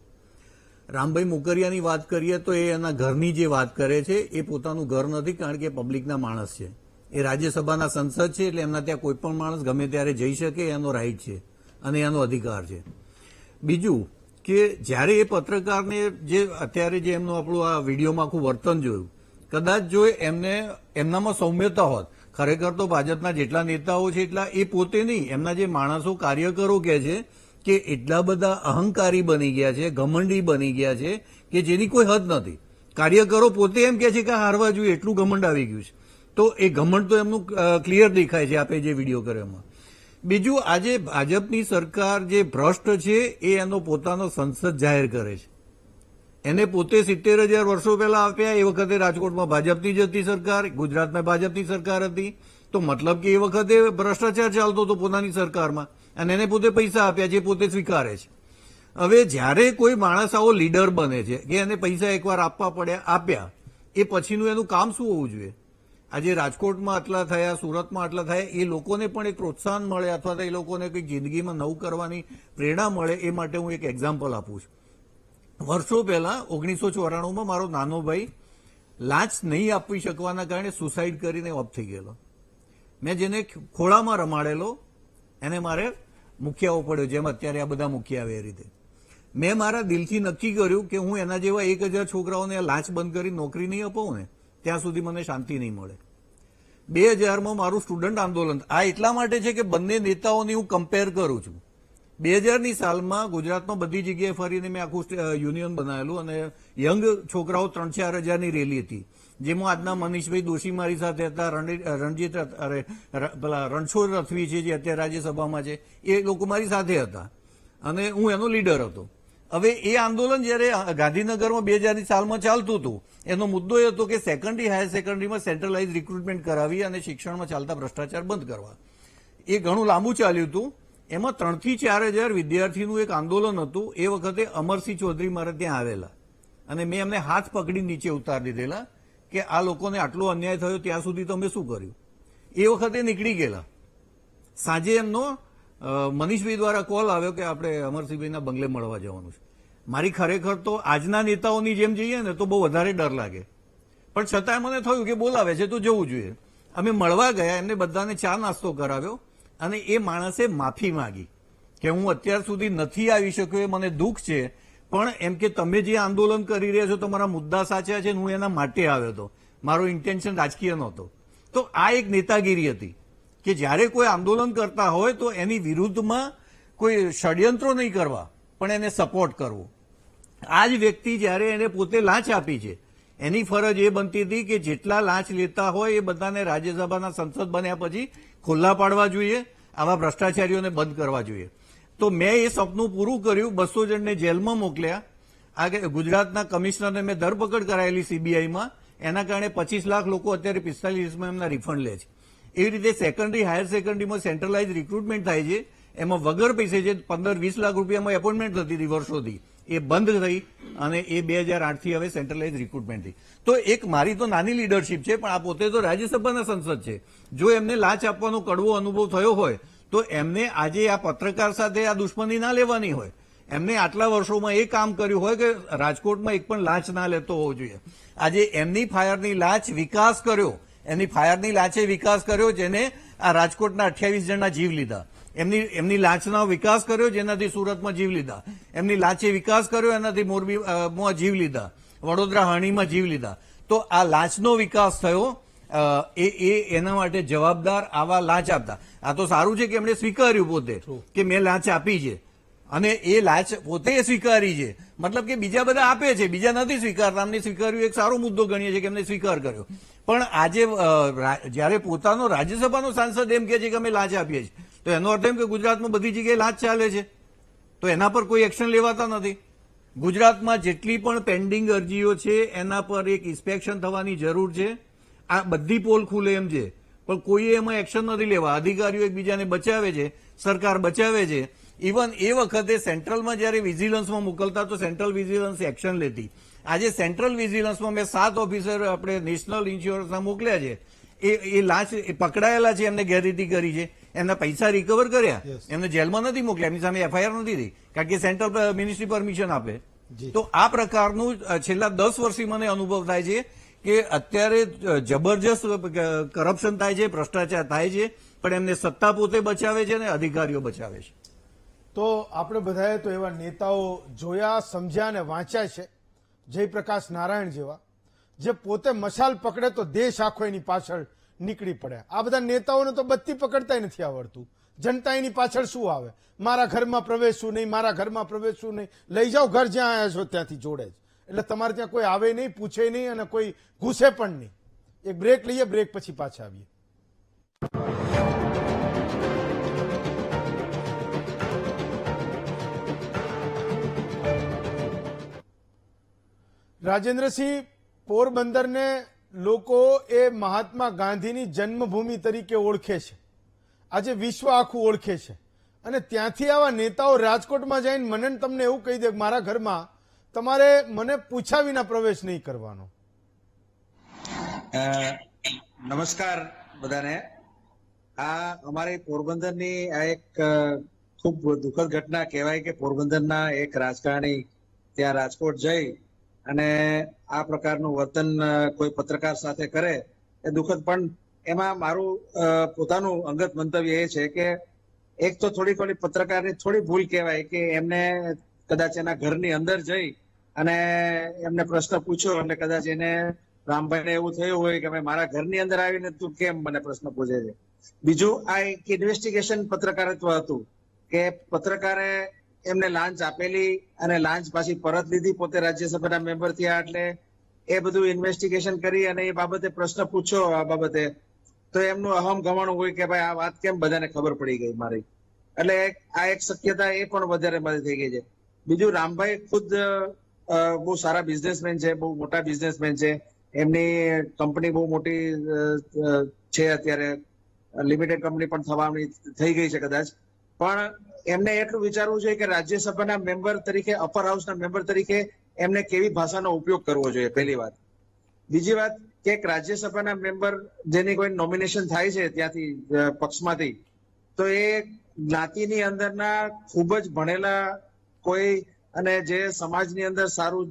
[SPEAKER 8] રામભાઈ મોકરિયાની વાત કરીએ તો એ એના ઘરની જે વાત કરે છે એ પોતાનું ઘર નથી, કારણ કે પબ્લિકના માણસ છે. એ રાજ્યસભાના સંસદ છે એટલે એમના ત્યાં કોઈ પણ માણસ ગમે ત્યારે જઈ શકે, એનો રાઈટ છે અને એનો અધિકાર છે. બીજું કે જ્યારે એ પત્રકારને જે અત્યારે જે એમનું આપણું આ વિડીયોમાં આખું વર્તન જોયું, કદાચ જો એમનામાં સૌમ્યતા હોત, ખરેખર તો ભાજપના જેટલા નેતાઓ છે એટલા એ પોતે નહીં, એમના જે માણસો કાર્યકરો કહે છે કે એટલા બધા અહંકારી બની ગયા છે, ઘમંડી બની ગયા છે કે જેની કોઈ હદ નથી. કાર્યકરો પોતે એમ કે છે કે હારવા જોઈએ, એટલું ઘમંડ આવી ગયું છે. તો એ ઘમંડ તો એમનું ક્લિયર દેખાય છે આપણે જે વિડીયો કર્યો એમાં. બીજું, આજે ભાજપની સરકાર જે ભ્રષ્ટ છે એ એનો પોતાનો સંસદ જાહેર કરે છે. એને પોતે 70,000 વર્ષો પહેલા આપ્યા, એ વખતે રાજકોટમાં ભાજપની જ હતી સરકાર, ગુજરાતમાં ભાજપની સરકાર હતી, તો તો મતલબ કે એ વખતે ભ્રષ્ટાચાર ચાલતો હતો પોતાની સરકારમાં અને એને પોતે પૈસા આપ્યા જે પોતે સ્વીકારે છે. હવે જ્યારે કોઈ માણસ આવો લીડર બને છે કે એને પૈસા એકવાર આપવા પડ્યા આપ્યા, એ પછીનું એનું કામ શું હોવું જોઈએ? આજે રાજકોટમાં આટલા થયા, સુરતમાં આટલા થયા, એ લોકોને પણ એક પ્રોત્સાહન મળે અથવા તો એ લોકોને કંઈક જિંદગીમાં નવું કરવાની પ્રેરણા મળે, એ માટે હું એક એક્ઝામ્પલ આપું છું. વર્ષો પહેલા 1994માં મારો નાનો ભાઈ લાંચ નહીં આપી શકવાના કારણે સુસાઇડ કરીને ઓફ થઈ ગયેલો. મેં જેને ખોળામાં રમાડેલો એને મારે મૂક્યાવો પડ્યો, જેમ અત્યારે આ બધા મૂક્યા આવે એ રીતે. મેં મારા દિલથી નક્કી કર્યું કે હું એના જેવા 1000 છોકરાઓને લાંચ બંધ કરી નોકરી નહીં અપાવું ને ત્યાં સુધી મને શાંતિ નહીં મળે. 2000માં મારું સ્ટુડન્ટ આંદોલન, આ એટલા માટે છે કે બંને નેતાઓની હું કમ્પેર કરું છું. 2000ની સાલમાં ગુજરાતમાં બધી જગ્યાએ ફરીને મેં આખું યુનિયન બનાવેલું અને યંગ છોકરાઓ 3-4 હજારની રેલી હતી, જેમાં આજના મનીષભાઈ દોશી મારી સાથે હતા, રણજીત પેલા રણછોડ રથવી છે જે અત્યારે રાજ્યસભામાં છે, એ લોકો મારી સાથે હતા અને હું એનો લીડર હતો. હવે એ આંદોલન જયારે ગાંધીનગરમાં 2000ની સાલમાં ચાલતું હતું, એનો મુદ્દો એ હતો કે સેકન્ડરી હાયર સેકન્ડરીમાં સેન્ટ્રલાઇઝ રિક્રુટમેન્ટ કરાવી અને શિક્ષણમાં ચાલતા ભ્રષ્ટાચાર બંધ કરવા. એ ઘણું લાંબુ ચાલ્યું હતું. એમાં 3-4 હજાર વિદ્યાર્થીનું એક આંદોલન હતું. એ વખતે અમરસિંહ ચૌધરી મારે ત્યાં આવેલા અને મેં એમને હાથ પકડી નીચે ઉતારી દીધેલા કે આ લોકોને આટલો અન્યાય થયો ત્યાં સુધી તમે શું કર્યું. એ વખતે નીકળી ગયેલા. સાંજે એમનો મનીષભાઈ દ્વારા કોલ આવ્યો કે આપણે અમરસિંહભાઈના બંગલે મળવા જવાનું છે. મારી ખરેખર તો આજના નેતાઓની જેમ જઈએ ને તો બહુ વધારે ડર લાગે, પણ છતાંય મને થયું કે બોલાવે છે તો જવું જોઈએ. અમે મળવા ગયા, એમને બધાને ચા નાસ્તો કરાવ્યો અને એ માણસે માફી માંગી કે હું અત્યાર સુધી નથી આવી શક્યો, એ મને દુઃખ છે, પણ એમ કે તમે જે આંદોલન કરી રહ્યા છો તમારા મુદ્દા સાચા છે, હું એના માટે આવ્યો હતો, મારો ઇન્ટેન્શન રાજકીય નહોતો. તો આ એક નેતાગીરી હતી કે જ્યારે કોઈ આંદોલન કરતા હોય તો એની વિરુદ્ધમાં કોઈ ષડયંત્રો નહીં કરવા, પણ એને સપોર્ટ કરવો. આ જ વ્યક્તિ જ્યારે એને પોતે લાંચ આપી છે, એની ફરજ એ બનતી હતી કે જેટલા લાંચ લેતા હોય એ બધાને રાજ્યસભાના સંસદ બન્યા પછી ખુલ્લા પાડવા જોઈએ, આવા ભ્રષ્ટાચારીઓને બંધ કરવા જોઈએ. તો મેં એ સપનું પૂરું કર્યું. 200 જણને જેલમાં મોકલ્યા. આ ગુજરાતના કમિશનરને મેં ધરપકડ કરાયેલી CBIમાં, એના કારણે 25 લાખ લોકો અત્યારે 45માં એમના રિફંડ લે છે. એવી રીતે સેકન્ડરી હાયર સેકન્ડરીમાં સેન્ટ્રલાઇઝ રિક્રુટમેન્ટ થાય છે, એમાં વગર પૈસે જે 15-20 લાખ રૂપિયામાં એપોઇન્ટમેન્ટ થતી હતી વર્ષોથી, એ બંધ થઈ અને એ 2008થી હવે સેન્ટ્રલાઇઝ રિક્રુટમેન્ટ થઈ. તો એક મારી તો નાની લીડરશીપ છે, પણ આ પોતે તો રાજ્યસભાના સંસદ છે. જો એમને લાંચ આપવાનો કડવો અનુભવ થયો હોય તો એમને આજે આ પત્રકાર સાથે આ દુશ્મની ના લેવાની હોય. એમને આટલા વર્ષોમાં એ કામ કર્યું હોય કે રાજકોટમાં એક પણ લાંચ ના લેતો હોવો જોઈએ. આજે એમની ફાયરની લાંચ વિકાસ કર્યો, એની ફાયરની લાંચે વિકાસ કર્યો જેને આ રાજકોટના 28 જણના જીવ લીધા. એમની લાંચનો વિકાસ કર્યો જેનાથી સુરતમાં જીવ લીધા. એમની લાંચે વિકાસ કર્યો એનાથી મોરબીમાં જીવ લીધા, વડોદરા હણીમાં જીવ લીધા. તો આ લાંચનો વિકાસ થયો, એના માટે જવાબદાર આવા લાંચ આપતા. આ તો સારું છે કે એમણે સ્વીકાર્યું પોતે કે મેં લાંચ આપી છે અને એ લાંચ પોતે સ્વીકારી છે, મતલબ કે બીજા બધા આપે છે, બીજા નથી સ્વીકારતા. અમને સ્વીકાર્યું એક સારો મુદ્દો ગણીએ છીએ કે એમને સ્વીકાર કર્યો. પણ આજે જયારે પોતાનો રાજ્યસભાનો સાંસદ એમ કે છે કે અમે લાંચ આપીએ છીએ, તો એનો અર્થ એમ કે ગુજરાતમાં બધી જગ્યાએ લાંચ ચાલે છે, તો એના પર કોઈ એક્શન લેવાતા નથી. ગુજરાતમાં જેટલી પણ પેન્ડિંગ અરજીઓ છે એના પર એક ઇન્સ્પેક્શન થવાની જરૂર છે. આ બધી પોલ ખુલે એમ છે, પણ કોઈએ એમાં એક્શન નથી લેવા. અધિકારીઓ એકબીજાને બચાવે છે, સરકાર બચાવે છે. ઇવન એ વખતે સેન્ટ્રલમાં જયારે વિજિલન્સમાં મોકલતા તો સેન્ટ્રલ વિજિલન્સ એક્શન લેતી. આજે સેન્ટ્રલ વિજિલન્સમાં મેં 7 ઓફિસર આપણે નેશનલ ઇન્સ્યોરન્સના મોકલ્યા છે. એ લાંચ પકડાયેલા છે, એમને ગેરરીતિ કરી છે, એમના પૈસા રિકવર કર્યા, એમને જેલમાં નથી મોકલ્યા, એમની સામે FIR નથી થઈ, કારણ કે સેન્ટ્રલ મિનિસ્ટ્રી પરમિશન આપે. તો આ પ્રકારનું છેલ્લા 10 વર્ષથી મને અનુભવ થાય છે કે અત્યારે જબરજસ્ત કરપ્શન થાય છે, ભ્રષ્ટાચાર થાય છે, પણ એમને સત્તા પોતે બચાવે છે અને અધિકારીઓ બચાવે છે.
[SPEAKER 1] તો આપણે બધાએ તો એવા નેતાઓ જોયા, સમજ્યા અને વાંચ્યા છે, જયપ્રકાશ નારાયણ જેવા, જે પોતે મશાલ પકડે તો દેશ આખો એની પાછળ નીકળી પડે. આ બધા નેતાઓને તો બત્તી પકડતા નથી આવડતું. જનતા એની પાછળ શું આવે, મારા ઘરમાં પ્રવેશવું નહીં, મારા ઘરમાં પ્રવેશવું નહીં, લઈ જાઓ ઘર જ્યાં આવ્યા છો ત્યાંથી જોડે જ. એટલે તમારે ત્યાં કોઈ આવે નહીં, પૂછે નહીં અને કોઈ ઘૂસે પણ નહીં. એક બ્રેક લઈએ, બ્રેક પછી પાછા આવીએ. રાજેન્દ્રસિંહ, પોરબંદરને લોકો એ મહાત્મા ગાંધીની જન્મભૂમિ તરીકે ઓળખે છે, આજે વિશ્વ આખું ઓળખે છે, અને ત્યાંથી આવા નેતાઓ રાજકોટમાં જઈને મને ને તમને એવું કહી દે કે મારા ઘરમાં તમારે મને પૂછ્યા વિના પ્રવેશ નહીં કરવાનો.
[SPEAKER 9] નમસ્કાર બધાને. આ અમારી પોરબંદરની આ એક ખૂબ દુઃખદ ઘટના કહેવાય કે પોરબંદરના એક રાજકારણી ત્યાં રાજકોટ જઈ અને આ પ્રકારનું વર્તન કોઈ પત્રકાર સાથે કરે એ દુઃખદ. પણ એમાં મારું પોતાનું અંગત મંતવ્ય એ છે કે એક તો થોડી પત્રકારની થોડી ભૂલ કહેવાય કે એમને કદાચ એના ઘરની અંદર જઈ અને એમને પ્રશ્ન પૂછ્યો એટલે કદાચ એને રામભાઈને એવું થયું હોય કે મારા ઘરની અંદર આવીને તું કેમ મને પ્રશ્ન પૂછે છે. બીજું આ એક ઇન્વેસ્ટિગેશન પત્રકારત્વ હતું કે પત્રકારે એમને લાંચ આપેલી અને લાંચ પાછી પરત લીધી, પોતે રાજ્યસભાના મેમ્બર થયા એટલે એ બધું ઇન્વેસ્ટિગેશન કરી અને એ બાબતે પ્રશ્ન પૂછ્યો આ બાબતે, તો એમનું અહમ ગમાણું હોય કે ભાઈ આ વાત કેમ બધાને ખબર પડી ગઈ મારી. એટલે આ એક શક્યતા એ પણ વધારે બધી થઈ ગઈ છે. બીજું રામભાઈ ખુદ બહુ સારા બિઝનેસમેન છે, બહુ મોટા બિઝનેસમેન છે. એમની કંપની બહુ મોટી છે, અત્યારે લિમિટેડ કંપની પણ થવાની થઈ ગઈ છે કદાચ. પણ એમને એટલું વિચારવું જોઈએ કે રાજ્યસભાના મેમ્બર તરીકે, અપર હાઉસના મેમ્બર તરીકે એમને કેવી ભાષાનો ઉપયોગ કરવો જોઈએ, પહેલી વાત. બીજી વાત કે એક રાજ્યસભાના મેમ્બર જેની કોઈ નોમિનેશન થાય છે ત્યાંથી પક્ષમાંથી, તો એ જ્ઞાતિની અંદરના ખૂબ જ ભણેલા કોઈ અને જે સમાજની અંદર સારું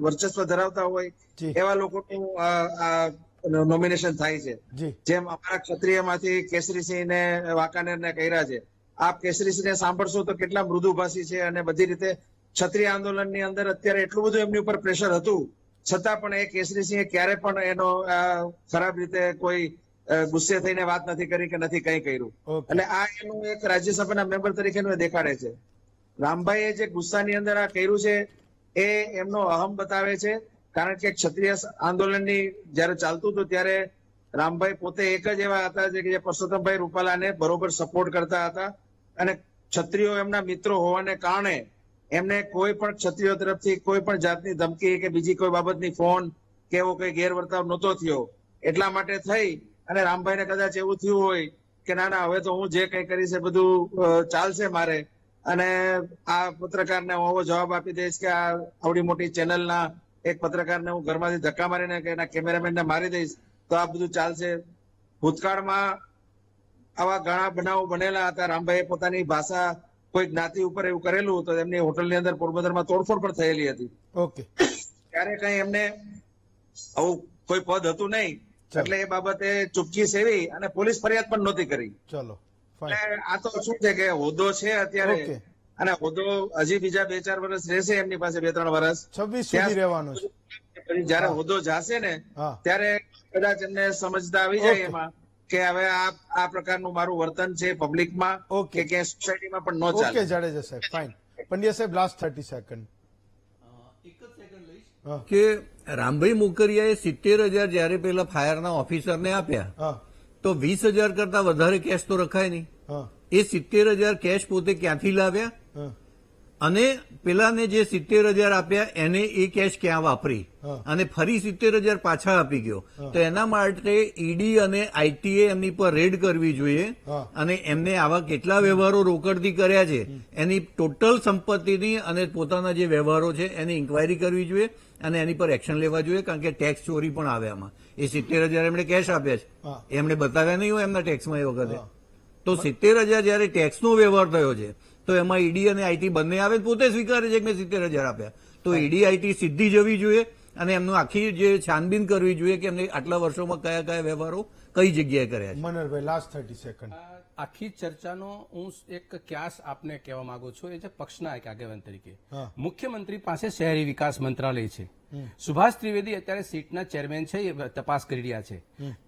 [SPEAKER 9] વર્ચસ્વ ધરાવતા હોય એવા લોકોનું નોમિનેશન થાય છે. જેમ અમારા ક્ષત્રિયમાંથી કેસરીસિંહ ને વાંકાનેર ને કર્યા છે. આપ કેસરીસિંહને સાંભળશો તો કેટલા મૃદુભાષી છે અને બધી રીતે ક્ષત્રિય આંદોલનની અંદર અત્યારે એટલું બધું એમની ઉપર પ્રેશર હતું, છતાં પણ એ કેસરીસિંહે ક્યારે પણ એનો ખરાબ રીતે કોઈ ગુસ્સે થઈને વાત નથી કરી કે નથી કઈ કર્યું. એટલે આ એનું એક રાજ્યસભાના મેમ્બર તરીકેનું એ દેખાડે છે. રામભાઈએ જે ગુસ્સાની અંદર આ કર્યું છે એ એમનો અહમ બતાવે છે. કારણ કે ક્ષત્રિય આંદોલનની જયારે ચાલતું હતું ત્યારે રામભાઈ પોતે એક જ એવા હતા જે પરસોત્તમભાઈ રૂપાલાને બરોબર સપોર્ટ કરતા હતા અને ક્ષત્રિયો એમના મિત્રો હોવાને કારણે એમને કોઈ પણ ક્ષત્રિયો તરફથી કોઈ પણ જાતની ધમકી કે બીજી કોઈ બાબતની ફોન કે એવો કોઈ ગેરવર્તાવ નહોતો થયો. એટલા માટે થઈ અને રામભાઈને કદાચ એવું થયું હોય કે ના હવે તો હું જે કઈ કરીશ એ બધું ચાલશે મારે, અને આ પત્રકારને હું આવો જવાબ આપી દઈશ કે આ આવડી મોટી ચેનલના એક પત્રકારને હું ઘરમાંથી ધક્કા મારીને કે એના કેમેરામેનને મારી દઈશ તો આ બધું ચાલશે. ભૂતકાળમાં આવા ઘણા બનાવો બનેલા હતા. રામભાઈએ પોતાની ભાષા કોઈ જ્ઞાતિ ઉપર એવું કરેલું તો એમની હોટલની અંદર પોરબંદરમાં તોડફોડ પણ થયેલી હતી.
[SPEAKER 1] ઓકે,
[SPEAKER 9] ત્યારે કઈ એમને આવું કોઈ પદ હતું નહીં એટલે એ બાબતે ચૂપકી સેવી અને પોલીસ ફરિયાદ પણ નહોતી કરી.
[SPEAKER 1] ચલો,
[SPEAKER 9] આ તો શું છે કે હોદ્દો છે અત્યારે અને હોદ્દો હજી બીજા 2-4 વર્ષ રહેશે એમની પાસે, 2-3 વર્ષ
[SPEAKER 1] 26 સુધી રહેવાનો છે.
[SPEAKER 9] જયારે હોદ્દો જાશે ને ત્યારે કદાચ એમને સમજતા આવી જાય એમાં કે હવે આ પ્રકારનું મારું વર્તન છે પબ્લિકમાં કે ક્યાંય સોસાયટીમાં પણ ન ચાલે.
[SPEAKER 1] ઓકે જાડેજા સાહેબ, ફાઇન. પંડ્યા સાહેબ, લાસ્ટ 30 સેકન્ડ.
[SPEAKER 8] કે રામભાઈ મોકરિયાએ 70,000 જયારે પેલા ફાયરના ઓફિસરને આપ્યા તો 20,000 કરતા વધારે કેશ તો રખાય નહીં. એ 70,000 કેશ પોતે ક્યાંથી લાવ્યા અને પેલાને જે 70,000 આપ્યા એને એ કેશ ક્યાં વાપરી અને ફરી 70,000 પાછા આપી ગયો. તો એના માટે ઈડી અને આઈટીએ એમની પર રેડ કરવી જોઈએ અને એમને આવા કેટલા વ્યવહારો રોકડથી કર્યા છે એની ટોટલ સંપત્તિની અને પોતાના જે વ્યવહારો છે એની ઇન્કવાયરી કરવી જોઈએ અને એની પર એક્શન લેવા જોઈએ. કારણ કે ટેક્સ ચોરી પણ આવે આમાં. એ 70,000 એમણે કેશ આપ્યા છે, એમણે બતાવ્યા નહીં હોય એમના ટેક્સમાં એ વખતે. તો 70,000 જયારે ટેક્સનો વ્યવહાર થયો છે તો એમાં ઈડી અને આઈટી બંને આવે, પોતે સ્વીકારે છે કે મેં 70,000 આપ્યા. તો ઈડી આઈટી સીધી જવી જોઈએ અને એમનું આખી જે છાનબીન કરવી જોઈએ કે એમને આટલા વર્ષોમાં કયા કયા વ્યવહારો કઈ જગ્યાએ કર્યા છે.
[SPEAKER 1] મનહરભાઈ, લાસ્ટ 30 સેકન્ડ.
[SPEAKER 5] આખી ચર્ચાનો હું એક ક્યાસ આપને કહેવા માંગુ છું. એ છે પક્ષના એક આગેવાન તરીકે મુખ્યમંત્રી પાસે શહેરી વિકાસ મંત્રાલય છે. સુભાષ ત્રિવેદી અત્યારે સીટના ચેરમેન છે, એ તપાસ કરી રહ્યા છે.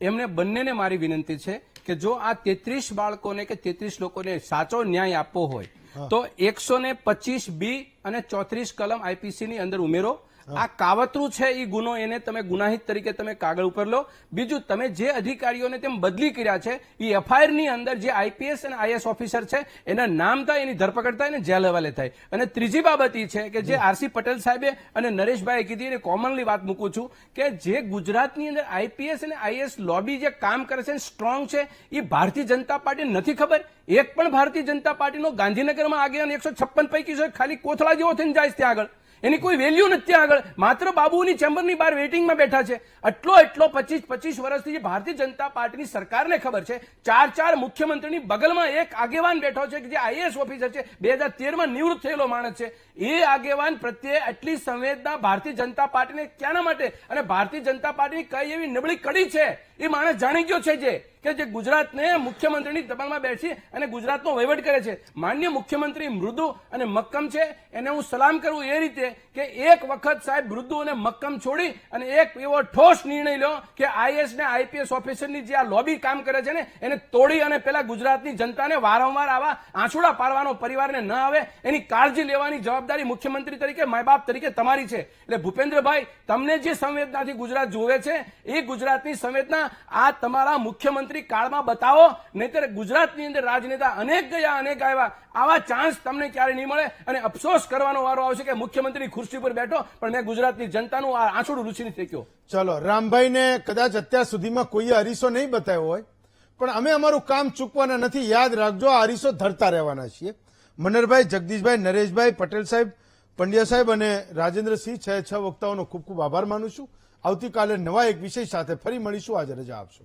[SPEAKER 5] એમને બંનેને મારી વિનંતી છે કે જો આ 33 બાળકોને કે 33 લોકોને સાચો ન્યાય આપવો હોય તો 125B અને 34 કલમ આઈપીસી ની અંદર ઉમેરો આ કાવતરું છે એ ગુનો, એને તમે ગુનાહિત તરીકે તમે કાગળ ઉપર લો. બીજું, તમે જે અધિકારીઓને તેમ બદલી કર્યા છે એ એફઆઈઆર ની અંદર જે આઈપીએસ અને આઈએસ ઓફિસર છે એના નામ થાય, એની ધરપકડ થાય અને જેલ હવાલે થાય. અને ત્રીજી બાબત એ છે કે જે આરસી પટેલ સાહેબે અને નરેશભાઈએ કીધી, એને કોમનલી વાત મૂકું છું કે જે ગુજરાતની અંદર આઈપીએસ અને આઈએસ લોબી જે કામ કરે છે સ્ટ્રોંગ છે, એ ભારતીય જનતા પાર્ટીને નથી ખબર. એક પણ ભારતીય જનતા પાર્ટીનો ગાંધીનગરમાં આગેવાન 156 પૈકી છે, ખાલી કોથળા જેવો થઈને જાય છે ત્યાં આગળ, એની કોઈ વેલ્યુ નથી ત્યાં આગળ. માત્ર બાબુની ચેમ્બરની બહાર વેઇટિંગમાં બેઠા છે. એટલો 25 વર્ષથી જે ભારતીય જનતા પાર્ટીની સરકારને ખબર છે, 4 મુખ્યમંત્રીની બગલમાં એક આગેવાન બેઠો છે કે જે આઈએએસ ઓફિસર છે, 2013માં નિવૃત્ત થયેલો માણસ છે. એ આગેવાન પ્રત્યે આટલી સંવેદના ભારતીય જનતા પાર્ટીને ક્યાંના માટે, અને ભારતીય જનતા પાર્ટીની કઈ એવી નબળી કડી છે એ માણસ જાણી ગયો છે જે ગુજરાતને મુખ્યમંત્રીની દબાણમાં બેસી અને ગુજરાતનો વહીવટ કરે છે. માન્ય મુખ્યમંત્રી મૃદુ અને મક્કમ છે, એને હું સલામ કરું એ રીતે કે એક વખત સાહેબ મૃદુ અને મક્કમ છોડી અને એક એવો ઠોસ નિર્ણય લો કે આઈએસ ને આઈપીએસ ઓફિસરની જે આ લોબી કામ કરે છે ને એને તોડી અને પેલા ગુજરાતની જનતાને વારંવાર આવા આંસુડા પાડવાનો પરિવારને ન આવે એની કાળજી લેવાની જવાબદારી મુખ્યમંત્રી તરીકે, મા બાપ તરીકે તમારી છે. એટલે ભૂપેન્દ્રભાઈ, તમને જે સંવેદનાથી ગુજરાત જોવે છે એ ગુજરાતની સંવેદના આ તમારા મુખ્યમંત્રી કાળમાં બતાવો, નહીતર ગુજરાતની અંદર રાજનેતા અનેક ગયા અનેક આવ્યા, આવા ચાન્સ તમને ક્યારે નહીં મળે અને અફસોસ કરવાનો વારો આવશે કે મુખ્યમંત્રી ખુરશી પર બેઠો પણ મેં ગુજરાતની જનતાનું આ આંસુડું લૂછી નથી શક્યો.
[SPEAKER 1] ચલો, રામભાઈને કદાચ અત્યાર સુધીમાં કોઈએ અરીસો નહીં બતાવ્યો હોય, પણ અમે અમારું કામ ચૂકવાના નથી. યાદ રાખજો, આ અરીસો ધરતા રહેવાના છીએ. મનરભાઈ, જગદીશભાઈ, નરેશભાઈ, પટેલ સાહેબ, પંડ્યા સાહેબ અને રાજેન્દ્રસિંહ, 6 વક્તાઓનો ખૂબ ખૂબ આભાર માનું છું. આવતીકાલે નવા એક વિષય સાથે ફરી મળીશું. આજે રજા આપશો.